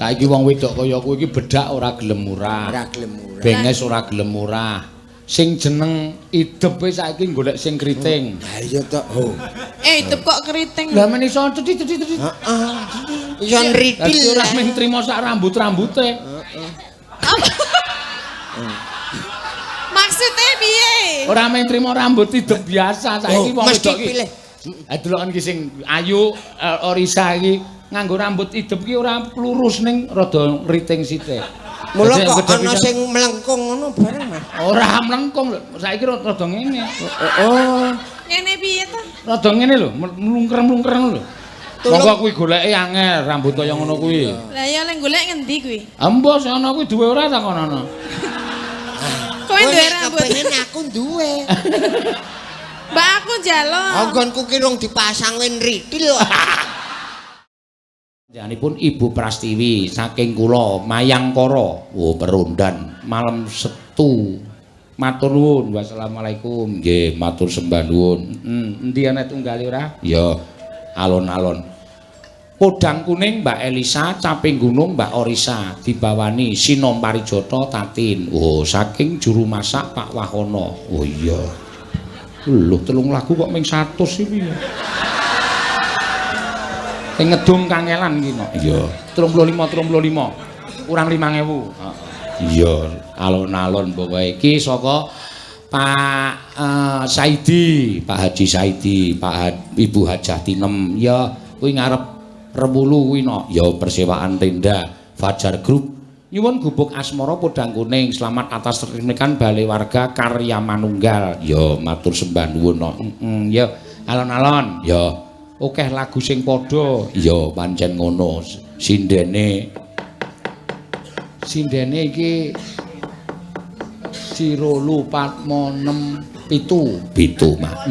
Saiki wong wedok kaya kowe iki bedak ora gelem murah. Ora gelem murah. Benges ora gelem murah. Sing jeneng idepe saiki golek sing kriting. Ha iya to. Oh. Idep kok keriting. Lah men iso cedhit. Heeh. Iso nritil. Ora mung trimo sak rambut-rambute. Maksudnya piye? Ora mung trimo rambut idep biasa saiki wong mesti wedok iki. pilih. Deloken ki sing ayu Orisa iki nganggo rambut idep ki ora lurus ning rada ngriting sithik. Mula kok ana sing mlengkung ngono bareng, Mas. Ora mlengkung lho, saiki rada ngene. Oh. Ngene piye to? Rada ngene lho, mlungker-mlungker lho. Monggo kuwi goleke angel rambut kaya ngono kuwi. Lah ya lek golek ngendi kuwi? Embos ana kuwi duwe ora ta kono. Kowe duwe rambut. Kepengin aku duwe. Mbak aku njaluk. Anggonku ki rung dipasang wen ritil. Janipun Ibu Prastiwi saking kula Mayangkara. Oh, Perundan malam Setu. Matur nuwun. Wassalamualaikum. Nggih, matur sembah nuwun. Endi ana tunggale ora? Ya, alon-alon. Podang kuning Mbak Elisa, caping gunung Mbak Orisa, dibawani Sinom Parijata Tatin. Oh, saking juru masak Pak Wahono. Oh iya. Lho, 3 lagu kok ming 100 iki. Sing ngedum kangelan iki kok. Iya, 35. Kurang 5.000. Iya, alon-alon pokoke iki saka Pak Saidi, Pak Haji Saidi, Ibu Hajah Tinem. Ya, kuwi ngarep Remulu kuwi no. Ya persewaan tenda Fajar Group. Nyuwun gubuk asmara Podang Kuning. Selamat atas pernikahan bale warga Karya Manunggal. Ya matur sembah nuwun no. Ya alon-alon. Ya akeh lagu sing padha. Ya pancen ngono. Sindene iki Cirolu Patmo 6 7 Mak.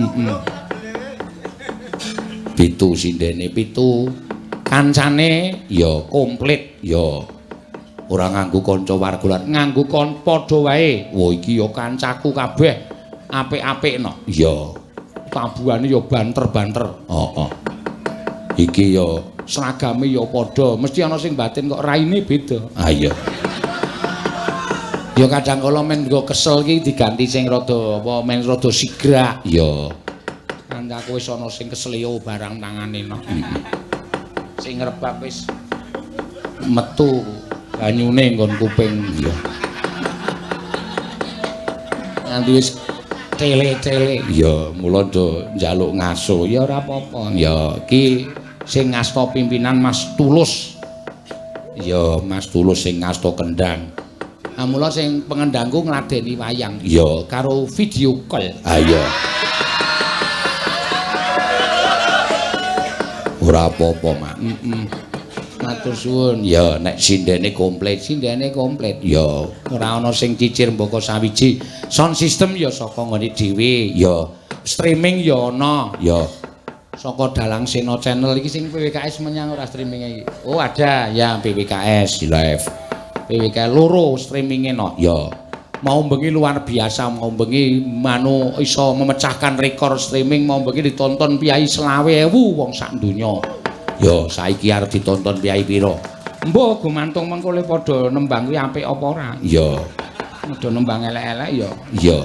Pitu sindene pitu. Kancane ya komplit ya. Ora nganggo kanca wargolan, nganggo kon padha wae. Wah iki ya kancaku kabeh apik-apik no. Ya. Tabuhane ya banter-banter. Heeh. Iki ya seragame ya padha, mesti ana sing batin kok raine beda. Ah iya. Ya kadang kala men nggo kesel iki diganti sing rada apa men rada sigrak. Ya. Kancaku wis ana sing kesleo barang tangane no. Sing ngrebak wis metu banyune nggon kuping ya. Nganti wis tele-tele ya mula do njaluk ngaso ya ora apa-apa. Ya iki sing ngasta pimpinan Mas Tulus. Ya Mas Tulus sing ngasta kendang. Ah mula sing pengendangku ngladeni wayang. Ya karo video call. Ah ya. Ora apa-apa, Mak. Matur suwun. Ya nek sindene komplit. Ya ora ana sing cicir mboko sawiji. Sound system ya saka ngene dhewe. Ya streaming ya ana. Ya saka Dalang Sena Channel iki sing PWKS menyang ora streaming iki. Oh ada ya PWKS live. PWKS loro streamingnya no. Ya mau bengi luar biasa, mau bengi manu iso memecahkan rekor streaming, mau bengi ditonton piyai 20.000 wong sak donya. Ya saiki arep ditonton piyai pira? Mbah gumantung mengko le padha nembang kuwi apik apa ora? Ya. Padha nembang elek-elek ya. Ya.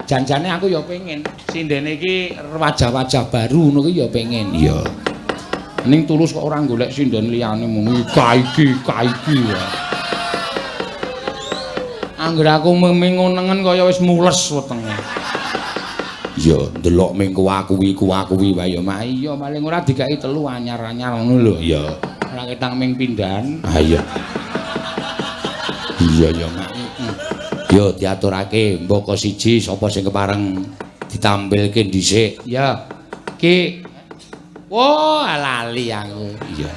Janjane aku ya pengen sindene iki wajah-wajah baru ngono ki ya pengen. Ya. Ning Tulus kok ora golek sinden liyane mung kaiki ya. Angger aku mengonengen kaya wis mules wetenge. Ya, ndelok ming kuwi wae ya, Mak. Iya, paling ora dikai 3 anyar-anyar ngono lho. Ya, ora ketang ming pindahan. Ha iya. Iya ya, Mak. Ya diaturake mboko siji sapa sing kepareng ditampilke dhisik. Ya. Ki. Wah, lali aku. Iya.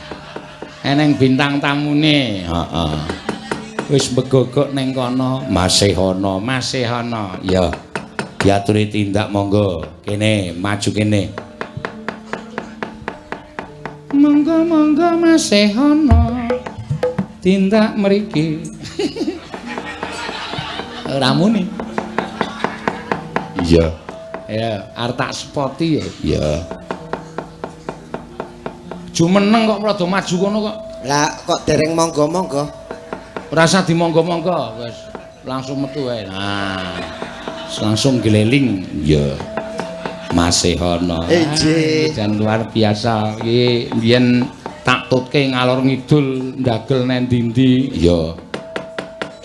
Eneng bintang tamune. Heeh. Wis begogok ning kono Masehana. Ya diaturi tindak monggo kene maju kene monggo Masehana tindak mriki ramune ya artak spoti ya jumeneng kok rada maju kono kok Lah kok dereng monggo-monggo? Ora usah dimonggo-monggo, wis langsung metu wae. Nah. Langsung geleling. Ya. Masehono. Nggih. Dan luar biasa. Iki mbiyen tak tutke ngalor ngidul ndagel nang ndi-ndi. Ya.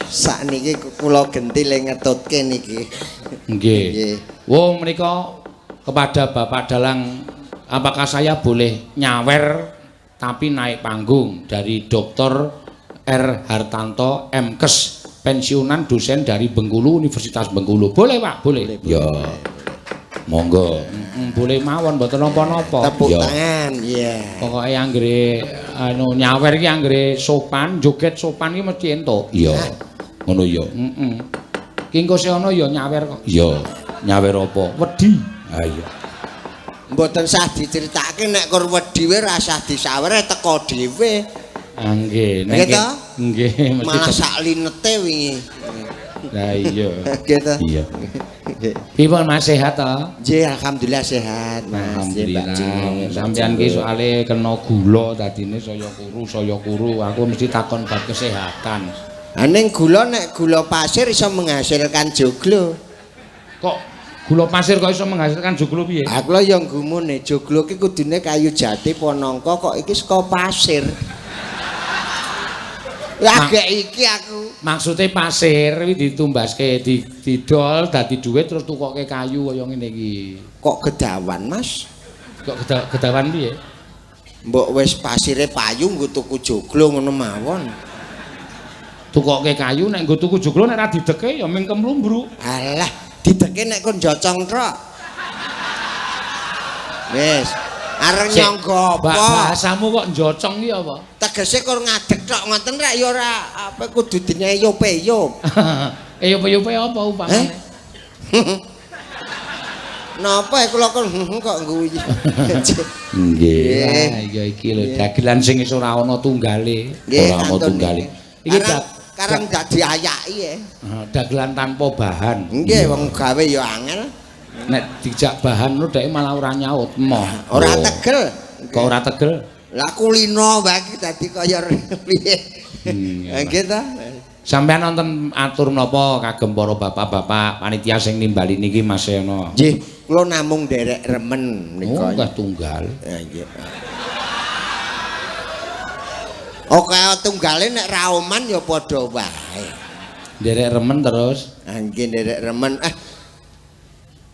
Sakniki kula gentil ngetutke niki. Nggih. Wo menika kepada Bapak Dalang, apakah saya boleh nyawer tapi naik panggung dari Dr. R. Hartanto MKes, pensiunan dosen dari Bengkulu, Universitas Bengkulu. Boleh Pak? Boleh. Ya. Monggo. Boleh mawon mboten napa-napa. Tepuk tangan. Iya. Pokoke anggere anu nyawer iki anggere sopan, joget sopan iki mesti entuk. Iya. Ngono ya. Ki engko seana ya nyawer kok. Iya. Nyawer apa? Wedi. Ha iya. Mboten sah diceritake nek kur wedi wae ra sah disawere teko dhewe. Nggih, nek nggih mesti malah sak linete wingi. Lah iya. Gitu. Iya. Pripun Mas sehat to? Nggih, alhamdulillah sehat, Mas. Alhamdulillah. Sampeyan ki soalé kena gula dadine saya kuru. Aku mesti takon bab kesehatan. Ning gula nek gula pasir iso menghasilkan joglo. Kok gula pasir kok iso menghasilkan joglo piye? Aku lho ya ngumune joglo ki kudune kayu jati ponongko kok iki saka pasir. Lah iki aku. Maksude pasir iki ditumbaske didol dadi dhuwit terus tukoke kayu kaya ngene iki. Kok gedawan, Mas? Kok gedawan piye? Mbok wis pasire payu nggo tuku joglo ngono mawon. Tukoke kayu nek nggo tuku joglo nek ra dideke ya mingkem lumbruk. Alah, dideke nek kon njocong trok. Wis, arep nyangga apa? Bahasamu kok njocong iki apa? Tegese kur ngadeg tok ngoten rek ya ora apa kudu dinyeyup-eyup. Eyup-eyupe apa upamane? Napa kula kok guyu. Nggih. Ya iki lho dagelan sing wis ora ana tunggale. Ora ana tunggale. Iki karang dadi ayaki ya. Dagelan tanpa bahan. Nggih, wong gawe ya angel. Nek dijak bahan lho dhek malah ora nyaut emoh. Ora tegel. Kok ora tegel? Lah kulino wae iki dadi kaya piye. Nggih ta? Sampeyan nonton atur menapa kagem para bapak-bapak panitia sing nimbali niki Mas Seno? Nggih, kula namung derek remen nika. Oh, tunggal. Nggih. Oke, tunggale nek raoman ya padha wae. Derek remen terus. Nggih, derek remen.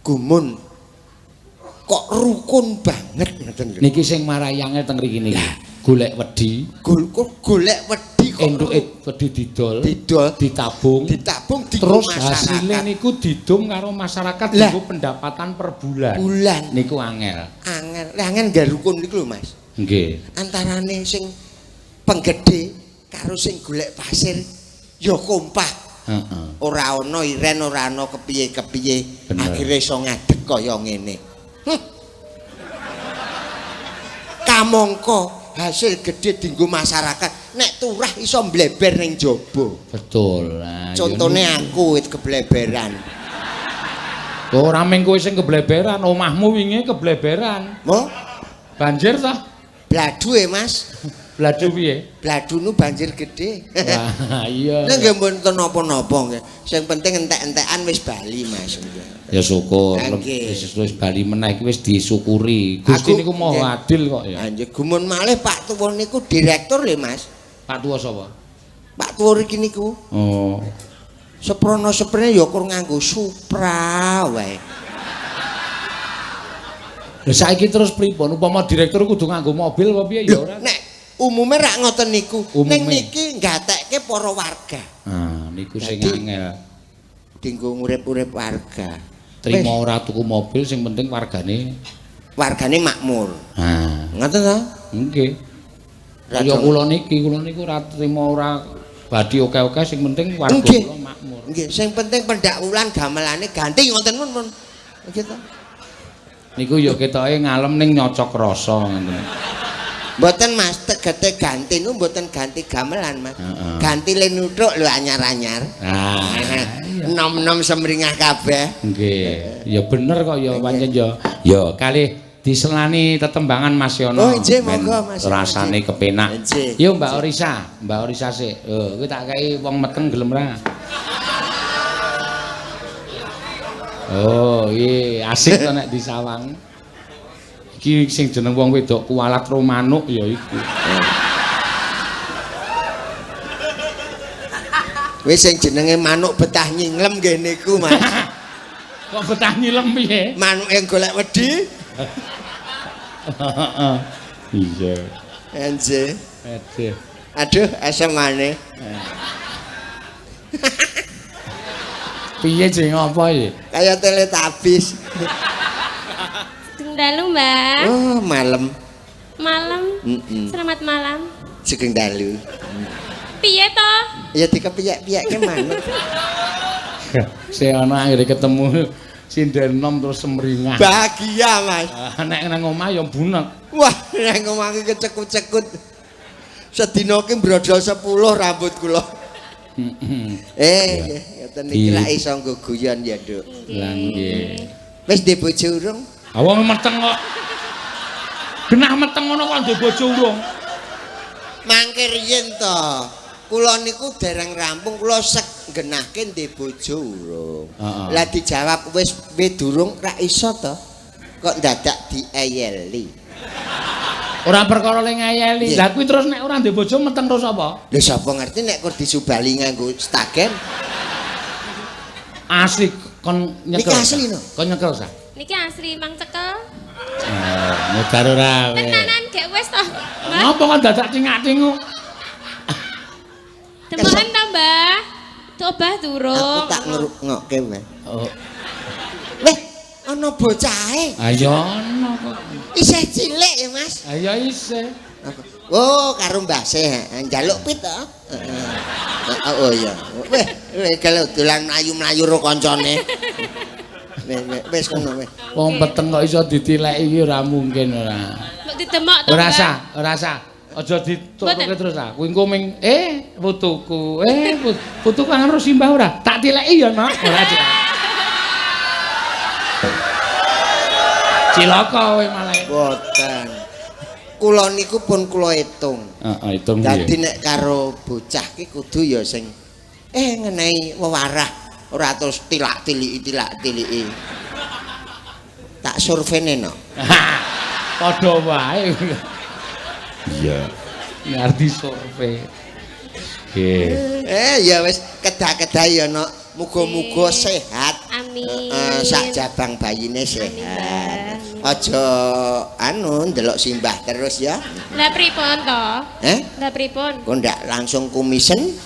Gumun. Kok rukun banget ngoten lho. Niki sing marayange teng mriki niki. Golek wedi. Golek wedi kok. Enduke wedi didol. Ditabung. Terus hasilnya niku didum karo masyarakat dienggo pendapatan per bulan. Niku angel. Angel nggih rukun niku lho, Mas. Nggih. Antarane sing penggede karo sing golek pasir ya kompak. Ora ana iren, ora ana kepiye-kepiye. Akhire iso ngadeg kaya ngene. Kamangka hasil gede dienggo masyarakat. Nek turah iso mbleber ning jaba. Betul. Nah, contone aku wit kebleberan. Ora mung kowe sing kebleberan, omahmu wingi kebleberan. Mo? Banjir toh? Bladu Mas. Bladu piye? Bladu nu banjir gede. Wah, iya. Nek nggih mboten napa-napa nggih. Sing penting entek-entekan wis bali, Mas. Ya syukur. Wis bali meneh iki wis disyukuri. Gusti niku maha adil kok ya. Nggih, gumun malih Pak Tuwa niku direktur lho, Mas. Pak Tuwa sapa? Pak Tuwa iki niku. Oh. Seprono-seprene ya kur nganggo Supra wae. Lah saiki terus pripun? Upama direktur kudu nganggo mobil apa piye ya ora? Nek umume rak ngoten niku. Ning niki nggatekke para warga. Niku sing angel. Dinggo urip-urip warga. Trima ora tuku mobil sing penting wargane makmur. Ngoten to? Nggih. Kaya kula niku ora trima ora badhe oke-oke sing penting warga kula makmur. Nggih, sing penting pendakulan gamelane ganti ngoten pun. Nggih to. Niku ya ketoke ngalem ning nyocok rasa ngoten. Mboten Mas, tegete ganti niku mboten ganti gamelan Mas. Ganti lenuthuk lho anyar-anyar. Nom-nom semringah kabeh. Nggih. Ya bener kok ya pancen ya. Ya kalih diselani tetembangan Mas Yono. Oh, nggih, monggo Mas. Rasane kepenak. Nggih. Yo Mbak Orisa sik. Kowe tak kei wong meteng gelem ra? Oh, iya asik to nek disawang. Iki sing jeneng wong wedok kualat romanuk ya iku. Wis sing jenenge manuk betah nyinglem ngene iku, Mas. Kok betah nyilem piye? Manuk yang golek wedi. Iya. Enje. Aduh. Aduh, asemane. Piye jeng apa iki? Kayak teletabis. Sugeng dalu, Mbak. Oh, malam. Malam. Selamat malam. Sugeng dalu. Piye to? Ya dikepiyak-piyake manuk. Sing ana akhire ketemu sinden nom terus semringah. Bahagia, Mas. Nek nang omah ya bunek. Wah, nang omah iki kecekut-cekut. Sedina ki brodol 10 rambut kula. Ngoten iki lak iso nggo guyon ya, Nduk. Lah nggih. Wis ndek bojo urung? Ah wong meteng kok. Genah meteng ngono kok ndek bojo urung. Mangke riyen to. Kula niku dereng rampung kula sek genahke ndek bojo urung. Lah dijawab wis durung ra iso to. Kok dadak dieyeli. Ora perkara le ngayeli. Lah kuwi terus nek ora ndek bojo meteng terus apa? Lha sapa ngerti nek kok disubali nganggo stagen? Asli kon nyekel. Niki asli no. Kon nyekel sa. Niki asli Mang Cekel. Nyegar ora we. Tenanan gek wis to. Ngapa kok dadak cingak-cingu? Demoken to, Mbah. Obah durung. Aku tak ngerungokke wae. Oh. Weh, ana bocahe. Ayo ono kok. Isih cilik ya, Mas. Ayo isih. Oh, karo Mbah Seh, njaluk pit to. Oh iya. Weh, kalau dolan mlayu-mlayu karo kancane. Wis ngono weh. Wong peteng kok iso ditileki iki ora mungkin ora. Mbok didemok to, Ora Mbah. ora sah. Aja ditutuke terus ah. Kuwi engko ming putuku. Putuku kan harus simbah ora? Tak tileki ya, Nok. Ora aja. Cilaka kowe malah. Boten. Kula niku pun kula hitung. Heeh, hitung piye. Dadi nek karo bocah ki kudu ya sing ngenehi wewarah, ora terus tilak-tiliki. Tak survene no. Padha wae. Iya. Ngerti survei. Nggih. Ya wis kedah-kedah ya no. Muga-muga sehat. Amin. Sak jabang bayine sehat. Aja ndelok simbah terus ya. Lah pripun to? Lah pripun? Kok ndak langsung kumisen?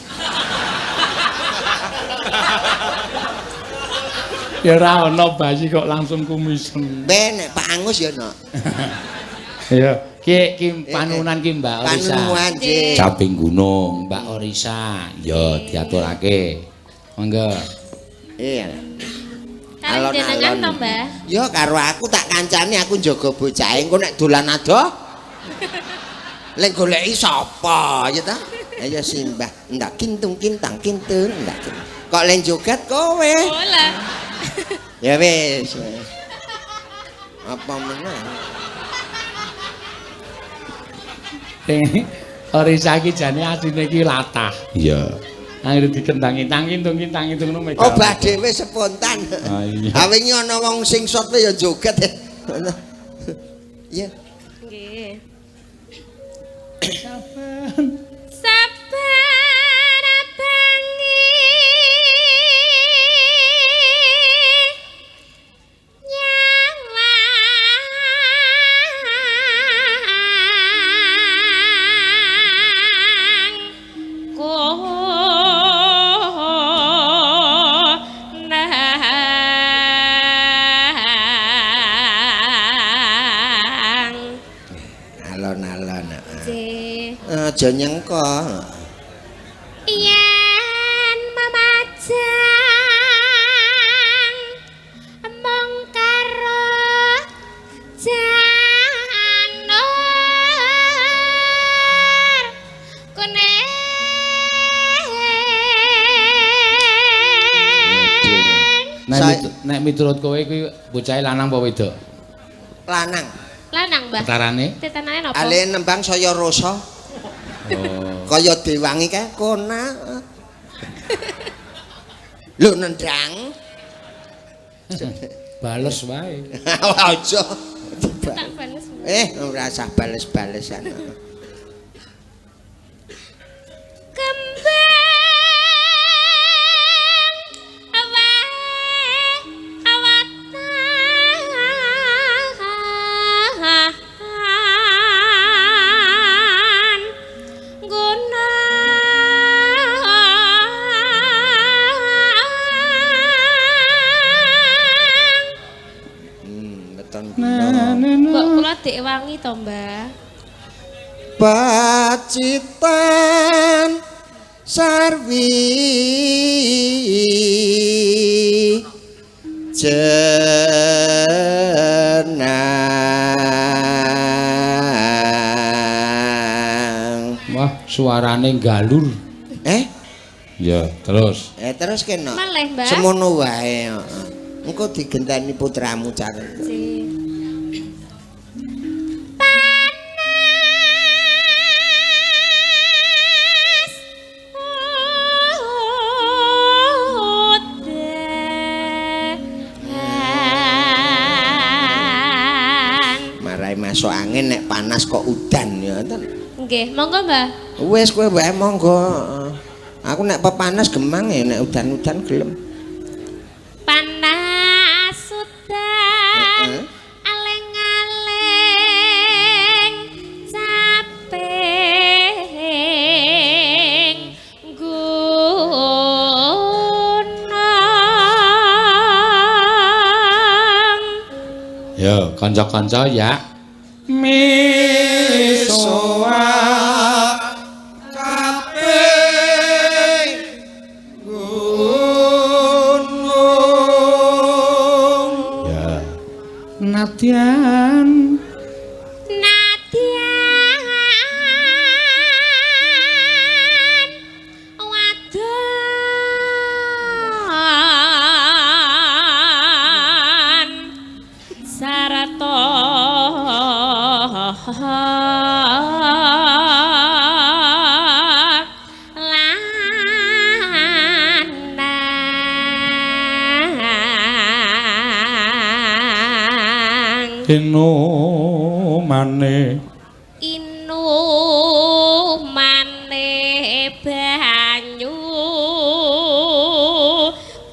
Ya ora ana bayi kok langsung kumisen. Nek Pak Angus ya no. Ya, ki panunan ki Mbak Orisa. Panunan nggih. Caping gunung Mbak Orisa. Ya diaturake. Monggo. Iya. Kali jenengan to, Mbah? Ya karo aku tak kancani aku njaga bocahe engko nek dolan adoh. Lek goleki sapa ya ta? Ya simbah. Ndak kintung kintang kintun ndak. Kok len joget kowe? Oh lah. Ya wis. Apa meneh? Orisa iki jane asline iki latah. Iya. Akhire dikendangi tangin ngono megang. Oh, badhe wis spontan. Ah iya. Ha wingi ana wong sing sote ya joget. Iya. Nggih. Sabar abangi Aja nyengko. Yen mamajang mong karo janur kuning. Nek miturut kowe kuwi bocahe lanang apa wedok? Lanang. Mbah? Antarane? Tetanane napa? Ale nembang saya rasa. Oh. Kaya dewangi kae kona. Lho nendang. Bales wae. Aja. Tak bales. Ora usah bales-balesan. Mbok kula dek wangi to, Mbah. Pacitan sarwi jenang. Wah, suarane galur. Ya, terus. Terus kena. Malih, Mbah. Semono wae. Engko digenteni putramu caren. Masuk angin nek panas kok udan ya ten. Nggih, monggo Mbah. Wis kowe wae monggo. Aku nek pepanas gemang ya nek udan-udan gelem. Panas udan aleng-aleng caping gunung. Ya, kanca-kanca ya. Misoa kabeh gunung. Ya. Nadyan wadon sarata lanang inu mane banyu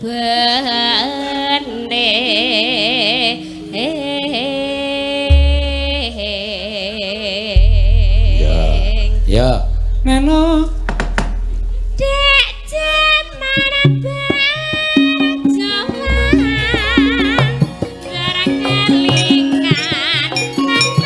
bene ya neno dek jaman bareng jalan bareng kelingan anak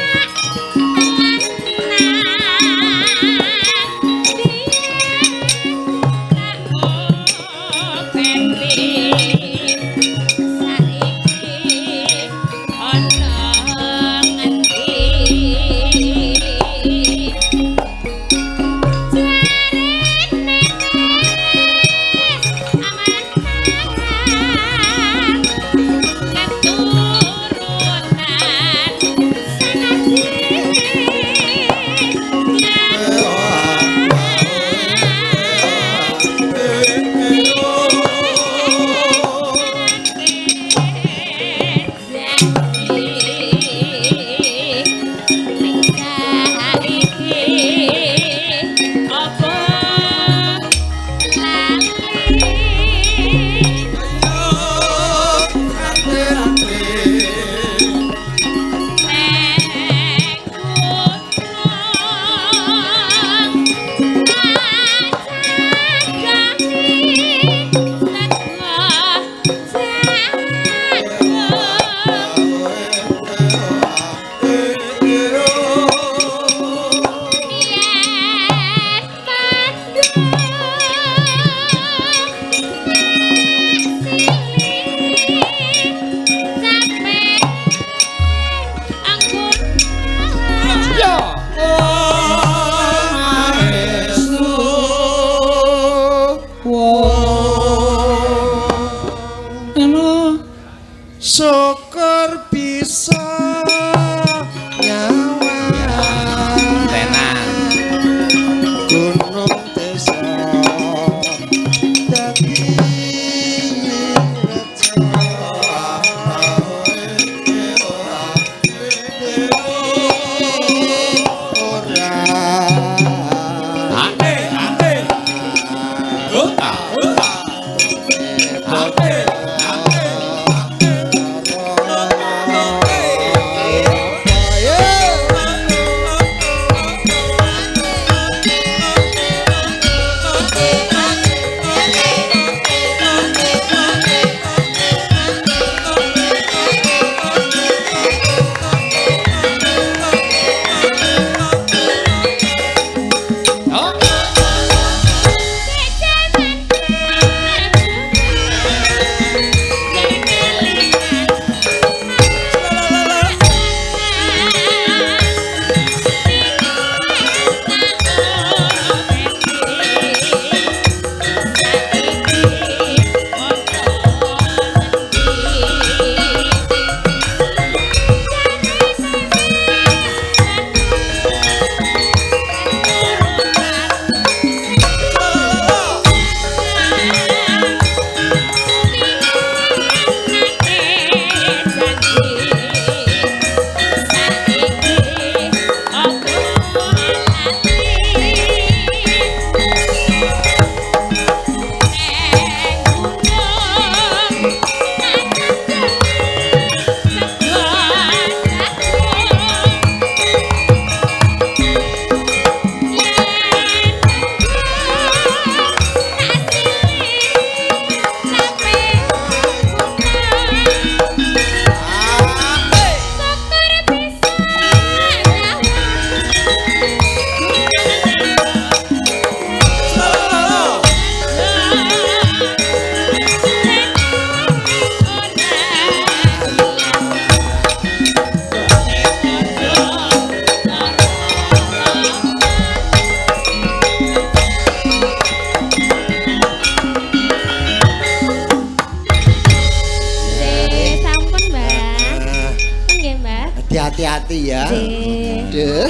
Tati ya. Nggih. Duh.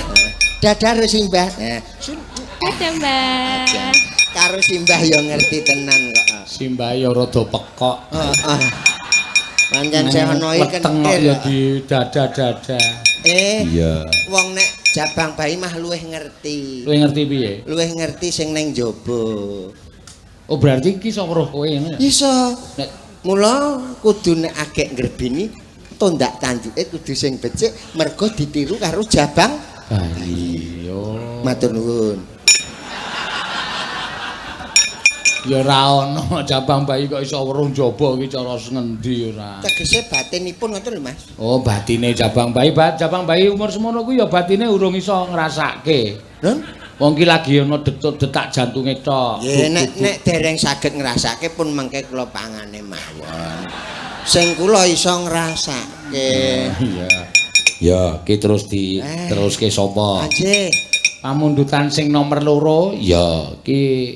Dadar Simbah. Dadah, Mbak. Karo Simbah yo ngerti tenan kok. Simbah ya rada pekok. Heeh. Pancen sehono iki weteng ya di dada-dada. Iya. Wong nek jabang bayi mah luwih ngerti. Luwih ngerti piye? Luwih ngerti sing ning jaba. Oh berarti iki iso weruh kowe ngono ya? Iso. Nek Mula kudu nek agek ngrebini tondak tanjuke kudu sing becik mergo ditiru karo jabang bayi. Yo. Matur nuwun. Ya ora ana jabang bayi kok iso weruh jaba iki cara ngendi ora. Tegese batinipun ngoten lho Mas. Oh, batine jabang bayi, jabang bayi umur semono kuwi ya batine urung iso ngrasake. Lho? Wong ki lagi ana detak jantunge tok. Ya nek dereng saged ngrasake pun mengke kula pangane mawon. Sing kula iso ngrasake. Iya. Ya, ki terus teruske sapa? Nggih. Pamundutan sing nomor 2 ya ki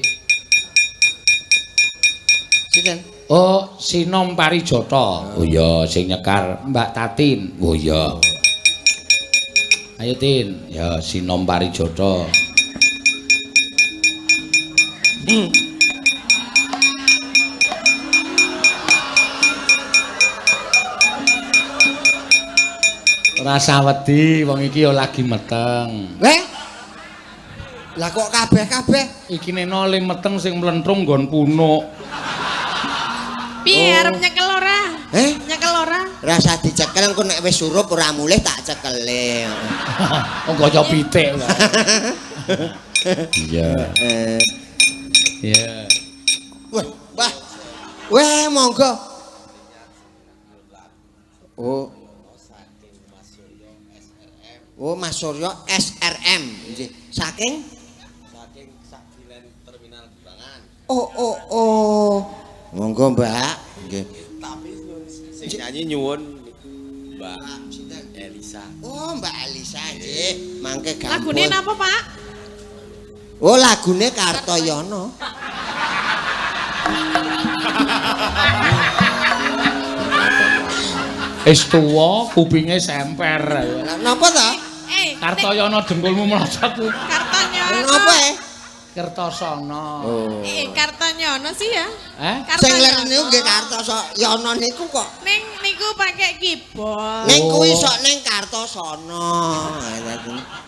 Sinten? Oh, Sinom Parijata. Oh iya, sing nyekar Mbak Tatin. Oh iya. Ayo Tin, ya Sinom Parijata. Rasa wedi wong iki ya lagi meteng. Lah kok kabeh-kabeh Iki neno le meteng sing mlentrung nggon punuk. Piye arep nyekel ora? Nyekel ora? Rasa dicekel engko nek wis surup ora mulih tak cekele. Oh kaca pitik. Iya. Iya. Wah. Wah, monggo. Oh, Mas Suryo SRM. Nggih. Saking Sakdilen Terminal Gebangan. Oh. Monggo, Mbak. Nggih. Tapi sing nyanyi nyuwun Mbak Elisa. Oh, Mbak Elisa nggih. Mangke gampun. Lagune napa, Pak? Oh, lagune Kartoyono. Wis tuwa kupinge semper. Napa ta? Kartoyono dengkulmu mlocot ku. Kartonyono. Napa Kertosono. Oh. Kartonyono sih ya. Sing ler niku nggih Kartosono niku kok. Ning niku pakai keyboard. Ning kuwi sok ning Kartosono.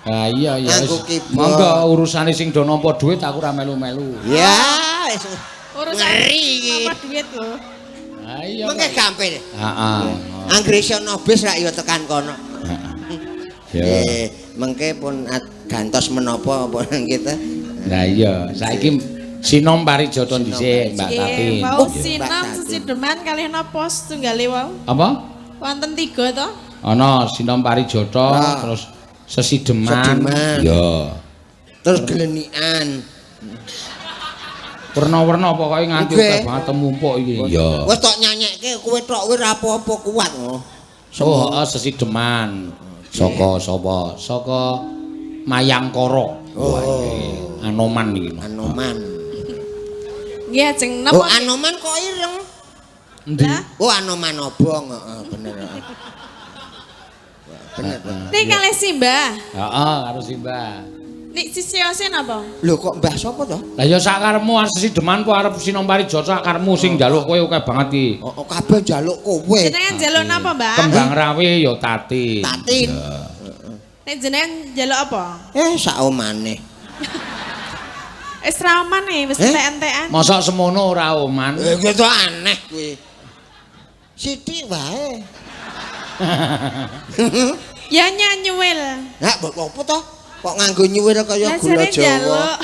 Ha iya ya. Nganggo keyboard. Monggo urusane sing do nampa dhuwit aku ora melu-melu. Ya, wis Urusan ngeri iki. apa duit lho. Ha iya. Mengke gampil. Heeh. Anggere iso nobis rak ya tekan kono. Ya. Mengke pun gantos menapa pun kita. Lah iya, saiki Sinom Parijata dhisik Mbak Tati. Mau Sinom Sesideman kalih napa tunggale wau? Apa? Wonten 3 to? Ana Sinom Parijata terus Sesideman. Ya. Terus gelenikan. Warna-warna pokoke nganti akeh banget temumpuk iki. Ya. Wis tok nyanyekke kowe tok wis apa-apa kuat. Oh, Sesideman. Saka sapa? Saka Mayangkara. Oh. Anoman iki. Anoman. Nggih ajeng Oh, napa? Anoman kok ireng. Endi? Oh, Anoman obong, bener. Bener. Ning kalih Simbah. Heeh, karo Simbah. Nek sisiose napa? Lho kok Mbah sapa to? Lah ya sakarepmu Sesideman ku arep Sinom Parijata sakarepmu sing njaluk kowe akeh banget iki. Oh, kabeh njaluk kowe. Jenengan njaluk napa, Mbak? Kembang rawe ya Tati. Tatin. Nek jenengan njaluk apa? Sak omane. Wis ra omane, wis entek-entekan. Mosok semono ora oman. Gitu aneh kuwi. Sithik wae. Ya nyanyuwil. Lah apa to? Kok nganggo nyuwir kaya gula Jawa.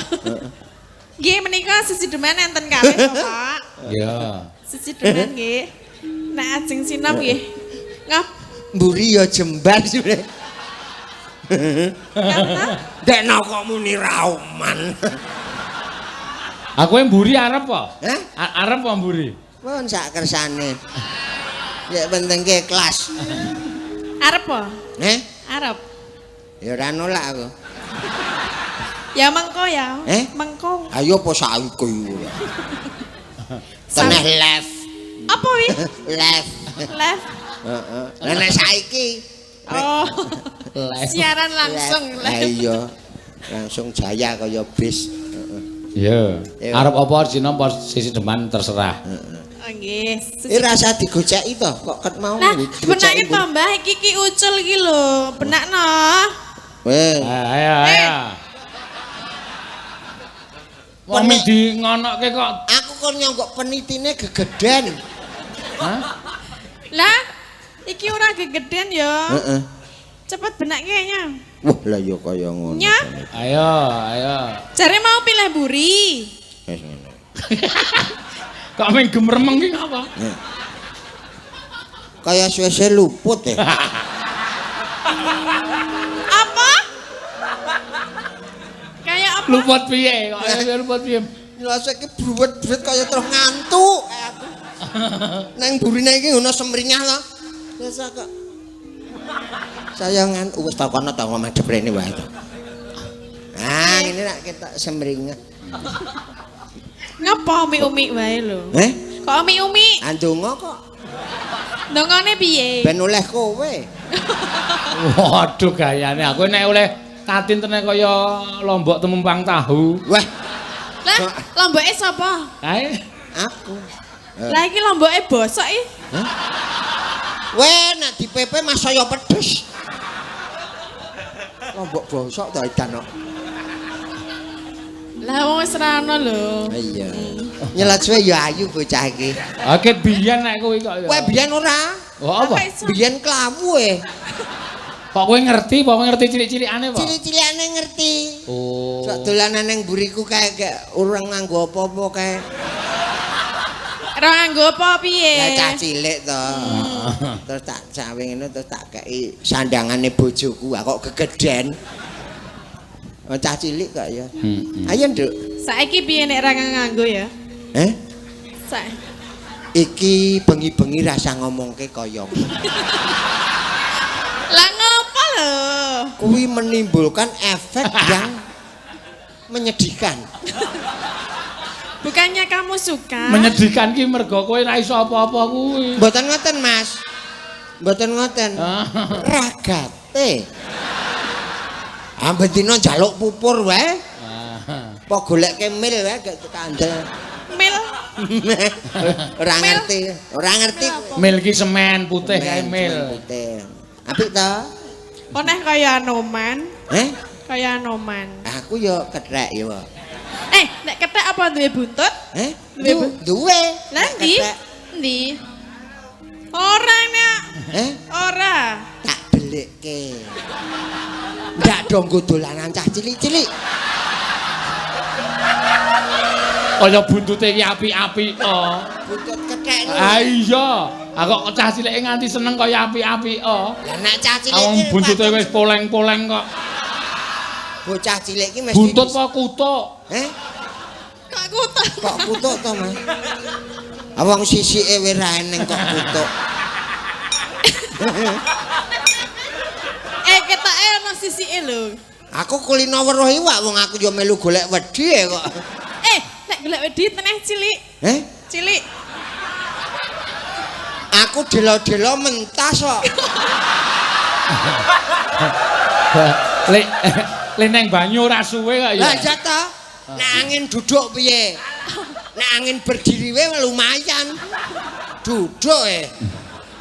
Nggih menika Sesideman enten kalih to, Pak. Ya. Sesideman nggih. Nek ajeng Sinom nggih. Ngap. Mburi ya jembar sure. Dek no kok muni rauman. Aku mburi arep apa? Hah? Arep apa mburi? Pun sak kersane. Ya penting ke kelas. Arep apa? Arep. Ya ora nolak aku. Ya mengko ya. Mengko. Ayo apa saiki iku. Teneh left. Apa wi? Left. Left. Heeh. Lah nek saiki Oh. Live. Siaran langsung. Lah iya. Langsung jaya kaya bis. Iya. Arep apa Cina apa sisi depan terserah. Oh nggih. Rasa digoceki to, kok ket mau Nah, benake to Mbah iki ucul iki lho, benakno. Weh. Ayo. Wong di ngonoke kok. Aku kon nyonggok penitine gegeden. Hah? Lah, iki ora gegeden ya. Heeh. Cepet benake nya. Wah, lah ya kaya ngono. Nya. Ayo. Jare mau pilih buri. Wis ngono. Kok meng gemremeng ki apa? Kaya suwe-suwe luput ya. Apa? Kayak apa? Luput piye? Kok luput piye? Rasake bruwet-bruwet kaya terus ngantuk kayak aku. Nang burine iki ono semringah to. Biasa kok. Saya wis takono to ngomong deprene wae to. Ah, ini nak kita semringah. Ngapa umi-umi wae lho? Kok umi-umi? Andonga kok Ndongone piye? ben oleh kowe. Waduh gayane aku nek oleh katin tenan kaya lombok temumpang tahu. Wah, Lah, lomboke sapa? Kae aku. Lah iki lomboke bosok iki. Weh, nek dipepe mas saya pedes. Lombok bosok to edan kok. Lah wong wis ra ono lho. Iya. Nyelat suwe ya ayu bocah iki. Akeh biyen nek kowe kok ya. Kowe biyen ora? Oh apa? Biyen klawu Kok kowe ngerti, kok kowe ngerti cilik-cilikane apa? Cilik-cilikane ngerti. Oh. Sok dolanan ning buriku kae urang nganggo apa-apa kae. Ora nganggo apa piye? Lah cah cilik to. Terus tak cawe ngene terus tak kei sandangane bojoku. Kok gegeden. Cah cilik kok ya. Ayo, Nduk. Saiki piye nek ra nganggo ya? Iki bengi-bengi rasa ngomongke kaya. Lah ngapa lho? Kuwi menimbulkan efek yang menyedihkan. Bukannya kamu suka? Menyedihkan ki mergo kowe ra iso apa-apa kuwi. Mboten ngoten, Mas. Mboten ngoten. Ragate. Ambek dina njaluk pupur wae. Apa goleke mil wae gak kandel. Mil. Ora ngerti, ora ngerti. Mil ki semen putih kae mil. Putih. Apik to? Koneh kaya Anoman. Kaya Anoman. Aku yo kethek yo. Nek kethek apa duwe buntut? Duwe. Lah ndi? Ndi? Ora nek. Ora. Tak belikke. Ndak dong dolanan cah cilik-cilik. Kaya buntute iki apik-apik to. Buntut kethek. Ah iya. Kok cah cilike nganti seneng kaya apik-apik to. Lah nek cah cilik Wong buntute wis poleng-poleng kok. Bocah cilik iki mesti buntut apa kutuk? Kok kutuk? Kok kutuk to, Mas? Awang sisike wis ra eneng kok kutuk. Ketake ana sisike lho. Aku kulino weruh iwak wong aku yo melu golek wedi kok. Nek golek wedi teneh cilik. Cilik. Aku delo-delo mentas kok. Lek neng banyu ora suwe kok ya. Lah iya to. Nek angin duduk piye? Nek angin berdiri wae lumayan. Duduk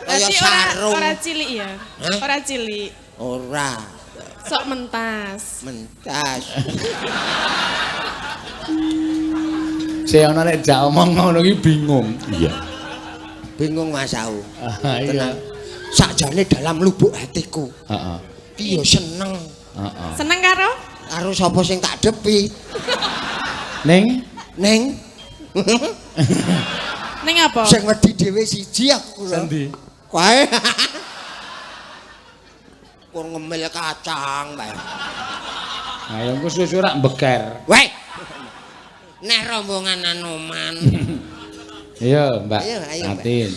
kaya sarung. Ora cilik ya. Ora cilik. Ora. Sok mentas. Mentas. Sing ana nek jak omong ngono iki bingung. Iya. Bingung Mas Au. Iya. Sakjane dalam lubuk hatiku. Heeh. Ki yo seneng. Heeh. Seneng karo? Karo sapa sing tak depi. Ning Ning Ning apa? sing wedi dhewe siji aku lho. Sendi? Kae. Kur ngemil kacang bae. Ayo engko susu rak mbeker. Weh. Nek rombongan Anoman. Iya, Mbak. Ayo, Mbak. Atin.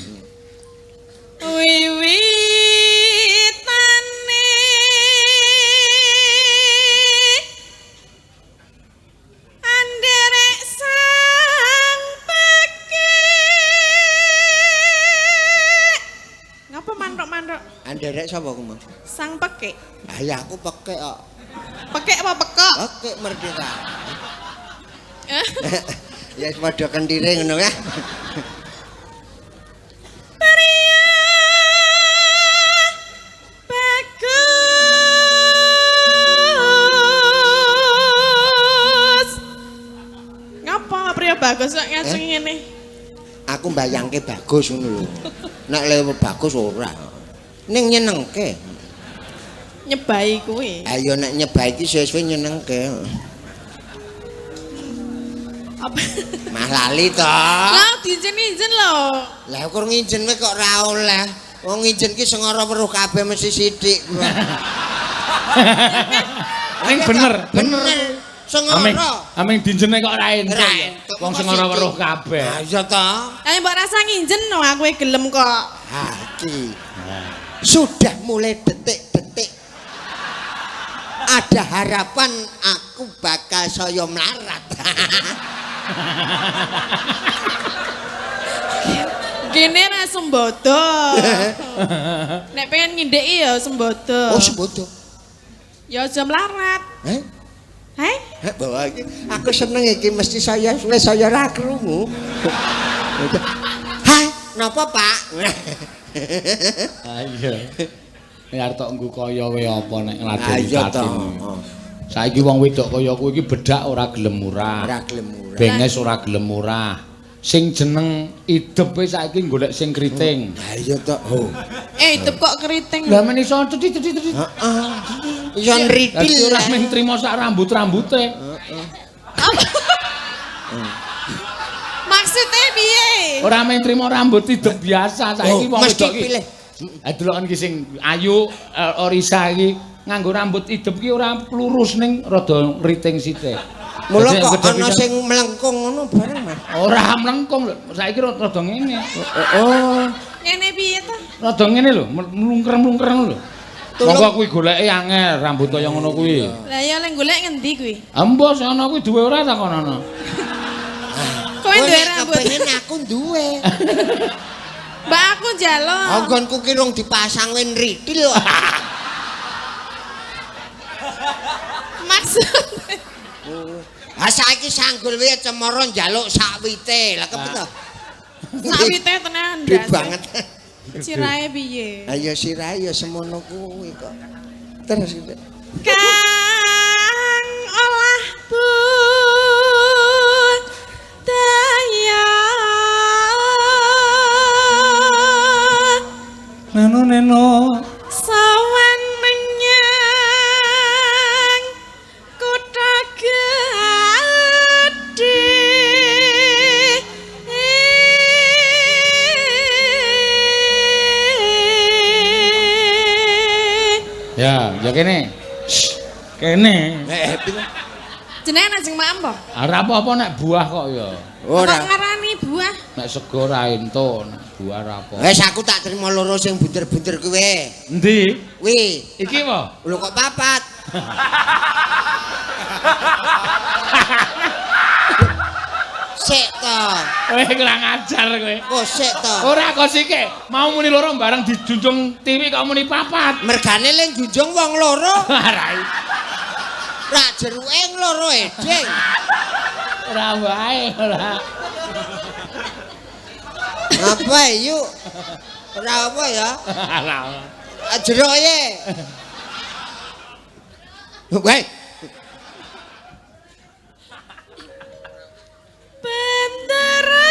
Wiwitane anderek sang peke. Ngapa mantuk-mantuk? nderek sapa ku, Mang? Sang pekek. Ah ya aku pekek kok. Pekek apa pekok? Pekek merdeka. Ya padha kendire ngono ya. Bagus kok ngajeng ngene. Aku mbayangke bagus ngono lho. Nek lewe bagus ora. Ning nyenengke. Nyebai kuwi. Ayo nek nyebai iki sesuwe nyenengke. Apa? Mah lali to. Lah diijen-ijen lho. Lah kok ngijen kowe kok ora oleh. Wong ngijen ki sengara weruh kabeh mesti sithik. Ning bener. Sengara. Aming dinjene kok ora entuk. Wong sengara weruh kabeh. Ha iya to. Ayo mbok rasa nginjen no aku gelem kok. Ha iki. Sudah mulai detik-detik ada harapan aku bakal saya melarat. Gini ra sembodo. Nek pengen ngindeki ya sembodo. Oh sembodo. Ya aja melarat. Hei? Bawa iki aku seneng iki mesti saya ra krungu. Hai, napa Pak? Ayo. Nek arep tok nggo kaya kowe apa nek ngladeni Ayo to. Saiki wong wedok kaya kowe iki bedak ora gelem murah. Ora gelem murah. Benges ora gelem murah. Sing jeneng idepe saiki golek sing kriting. Ha iya to. Oh. Idep kok keriting. Lah men iso cedhit. Heeh. Iso nritil. Ora mung trimo sak rambut-rambute. Maksudnya piye? Ora mung trimo rambut idep biasa saiki wong mesti wedok iki. pilih. Deloken iki sing ayu Orisa iki nganggo rambut idep ki ora lurus ning rada ngriting sithik. Mula kok ana sing mlengkung ngono bareng, Mas. Ora mlengkung lho, saiki rada ngene. Oh. Ngene piye to? Rada ngene lho, mlungker-mlungker ngono lho. Monggo kuwi goleki angel rambut kaya ngono kuwi. Lah ya lek golek ngendi kuwi? Embos ana kuwi duwe ora takonono. Kowe duwe rambut. Kepengin aku duwe. Mbak aku njaluk. Anggonku ki rung dipasang wen ritil kok. Maksud Ha saiki sanggul wae cemara njaluk sakwite. Lah kepiye? sawite tenan Gede ndas. banget. Sirahe piye? Ayo sirahe ya semono kuwi kok. Terus iki. Kang olah budaya. Neno. Sawan menyang kota gedhe. Ya kene. Kene. Jenengan ajeng mak apa? Ora apa-apa nek buah kok ya. Ora. Kok ngarani buah? Nek sego ra ento, nek buah ra apa. Wes aku tak terima loro sing bunder-bunder kuwi. Endi? Wi. Iki apa? Lho kok papat? Sik to. Kowe kurang ajar kowe. Oh sik to. Ora kok sike, mau muni loro bareng dijunjung tiwi kok muni papat. Mergane ling junjung wong loro. Ora. Rak jeruke loro edeng. Ora wae, ora. Apa yuk? Ora apa ya? Ora. Jeruke. Weh. Bendera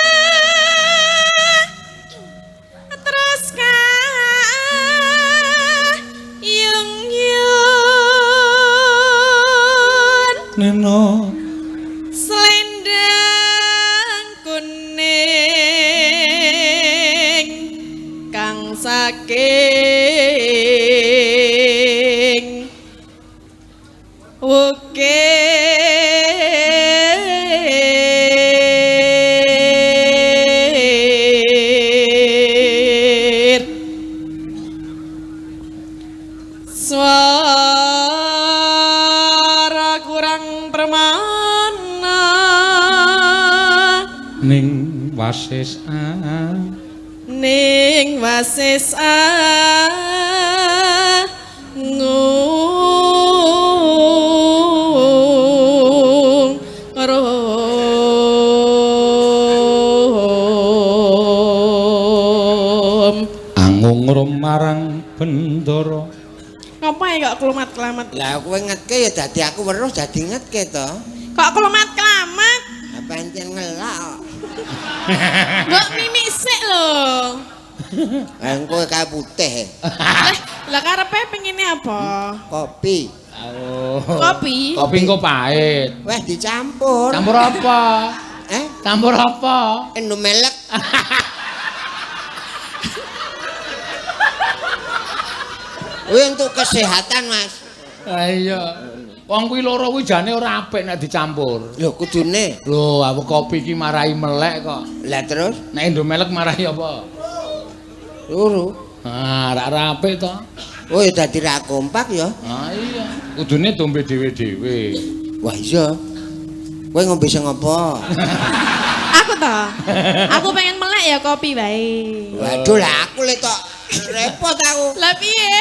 terus yung-yung Neno. selendang kuning kang saking ukir suara kurang permana Ning wasis ning wasis Angung rum marang bendara. Ngapa ya kok kelamat-kelamat? Lah kowe ngetke ya dadi aku weruh dadi ngetke to. Kok kelamat-kelamat? Apa encen ngelak. Mbok mimik sik lho. Engko kae putih. Lah karepe pengine apa? Kopi. Oh. Kopi. Kopi engko pahit. Wes dicampur. Campur apa? Campur apa? Indomelek. Kuwi untuk kesehatan, Mas. Iya. Wong kuwi loro kuwi jane ora apik nek dicampur. Lho kudune. Lho, aku kopi iki marahi melek kok. Lah terus Nek Indomelek marahi apa? luru. Ah, ora apik to. Oh ya dadi ra kompak ya. Ah iya. Kudune dombe dhewe-dhewe. Wah iya. Kowe ngombe sing apa? Aku toh. Aku pengen melek ya kopi bae. Waduh lah aku le tok repot aku. Lah piye?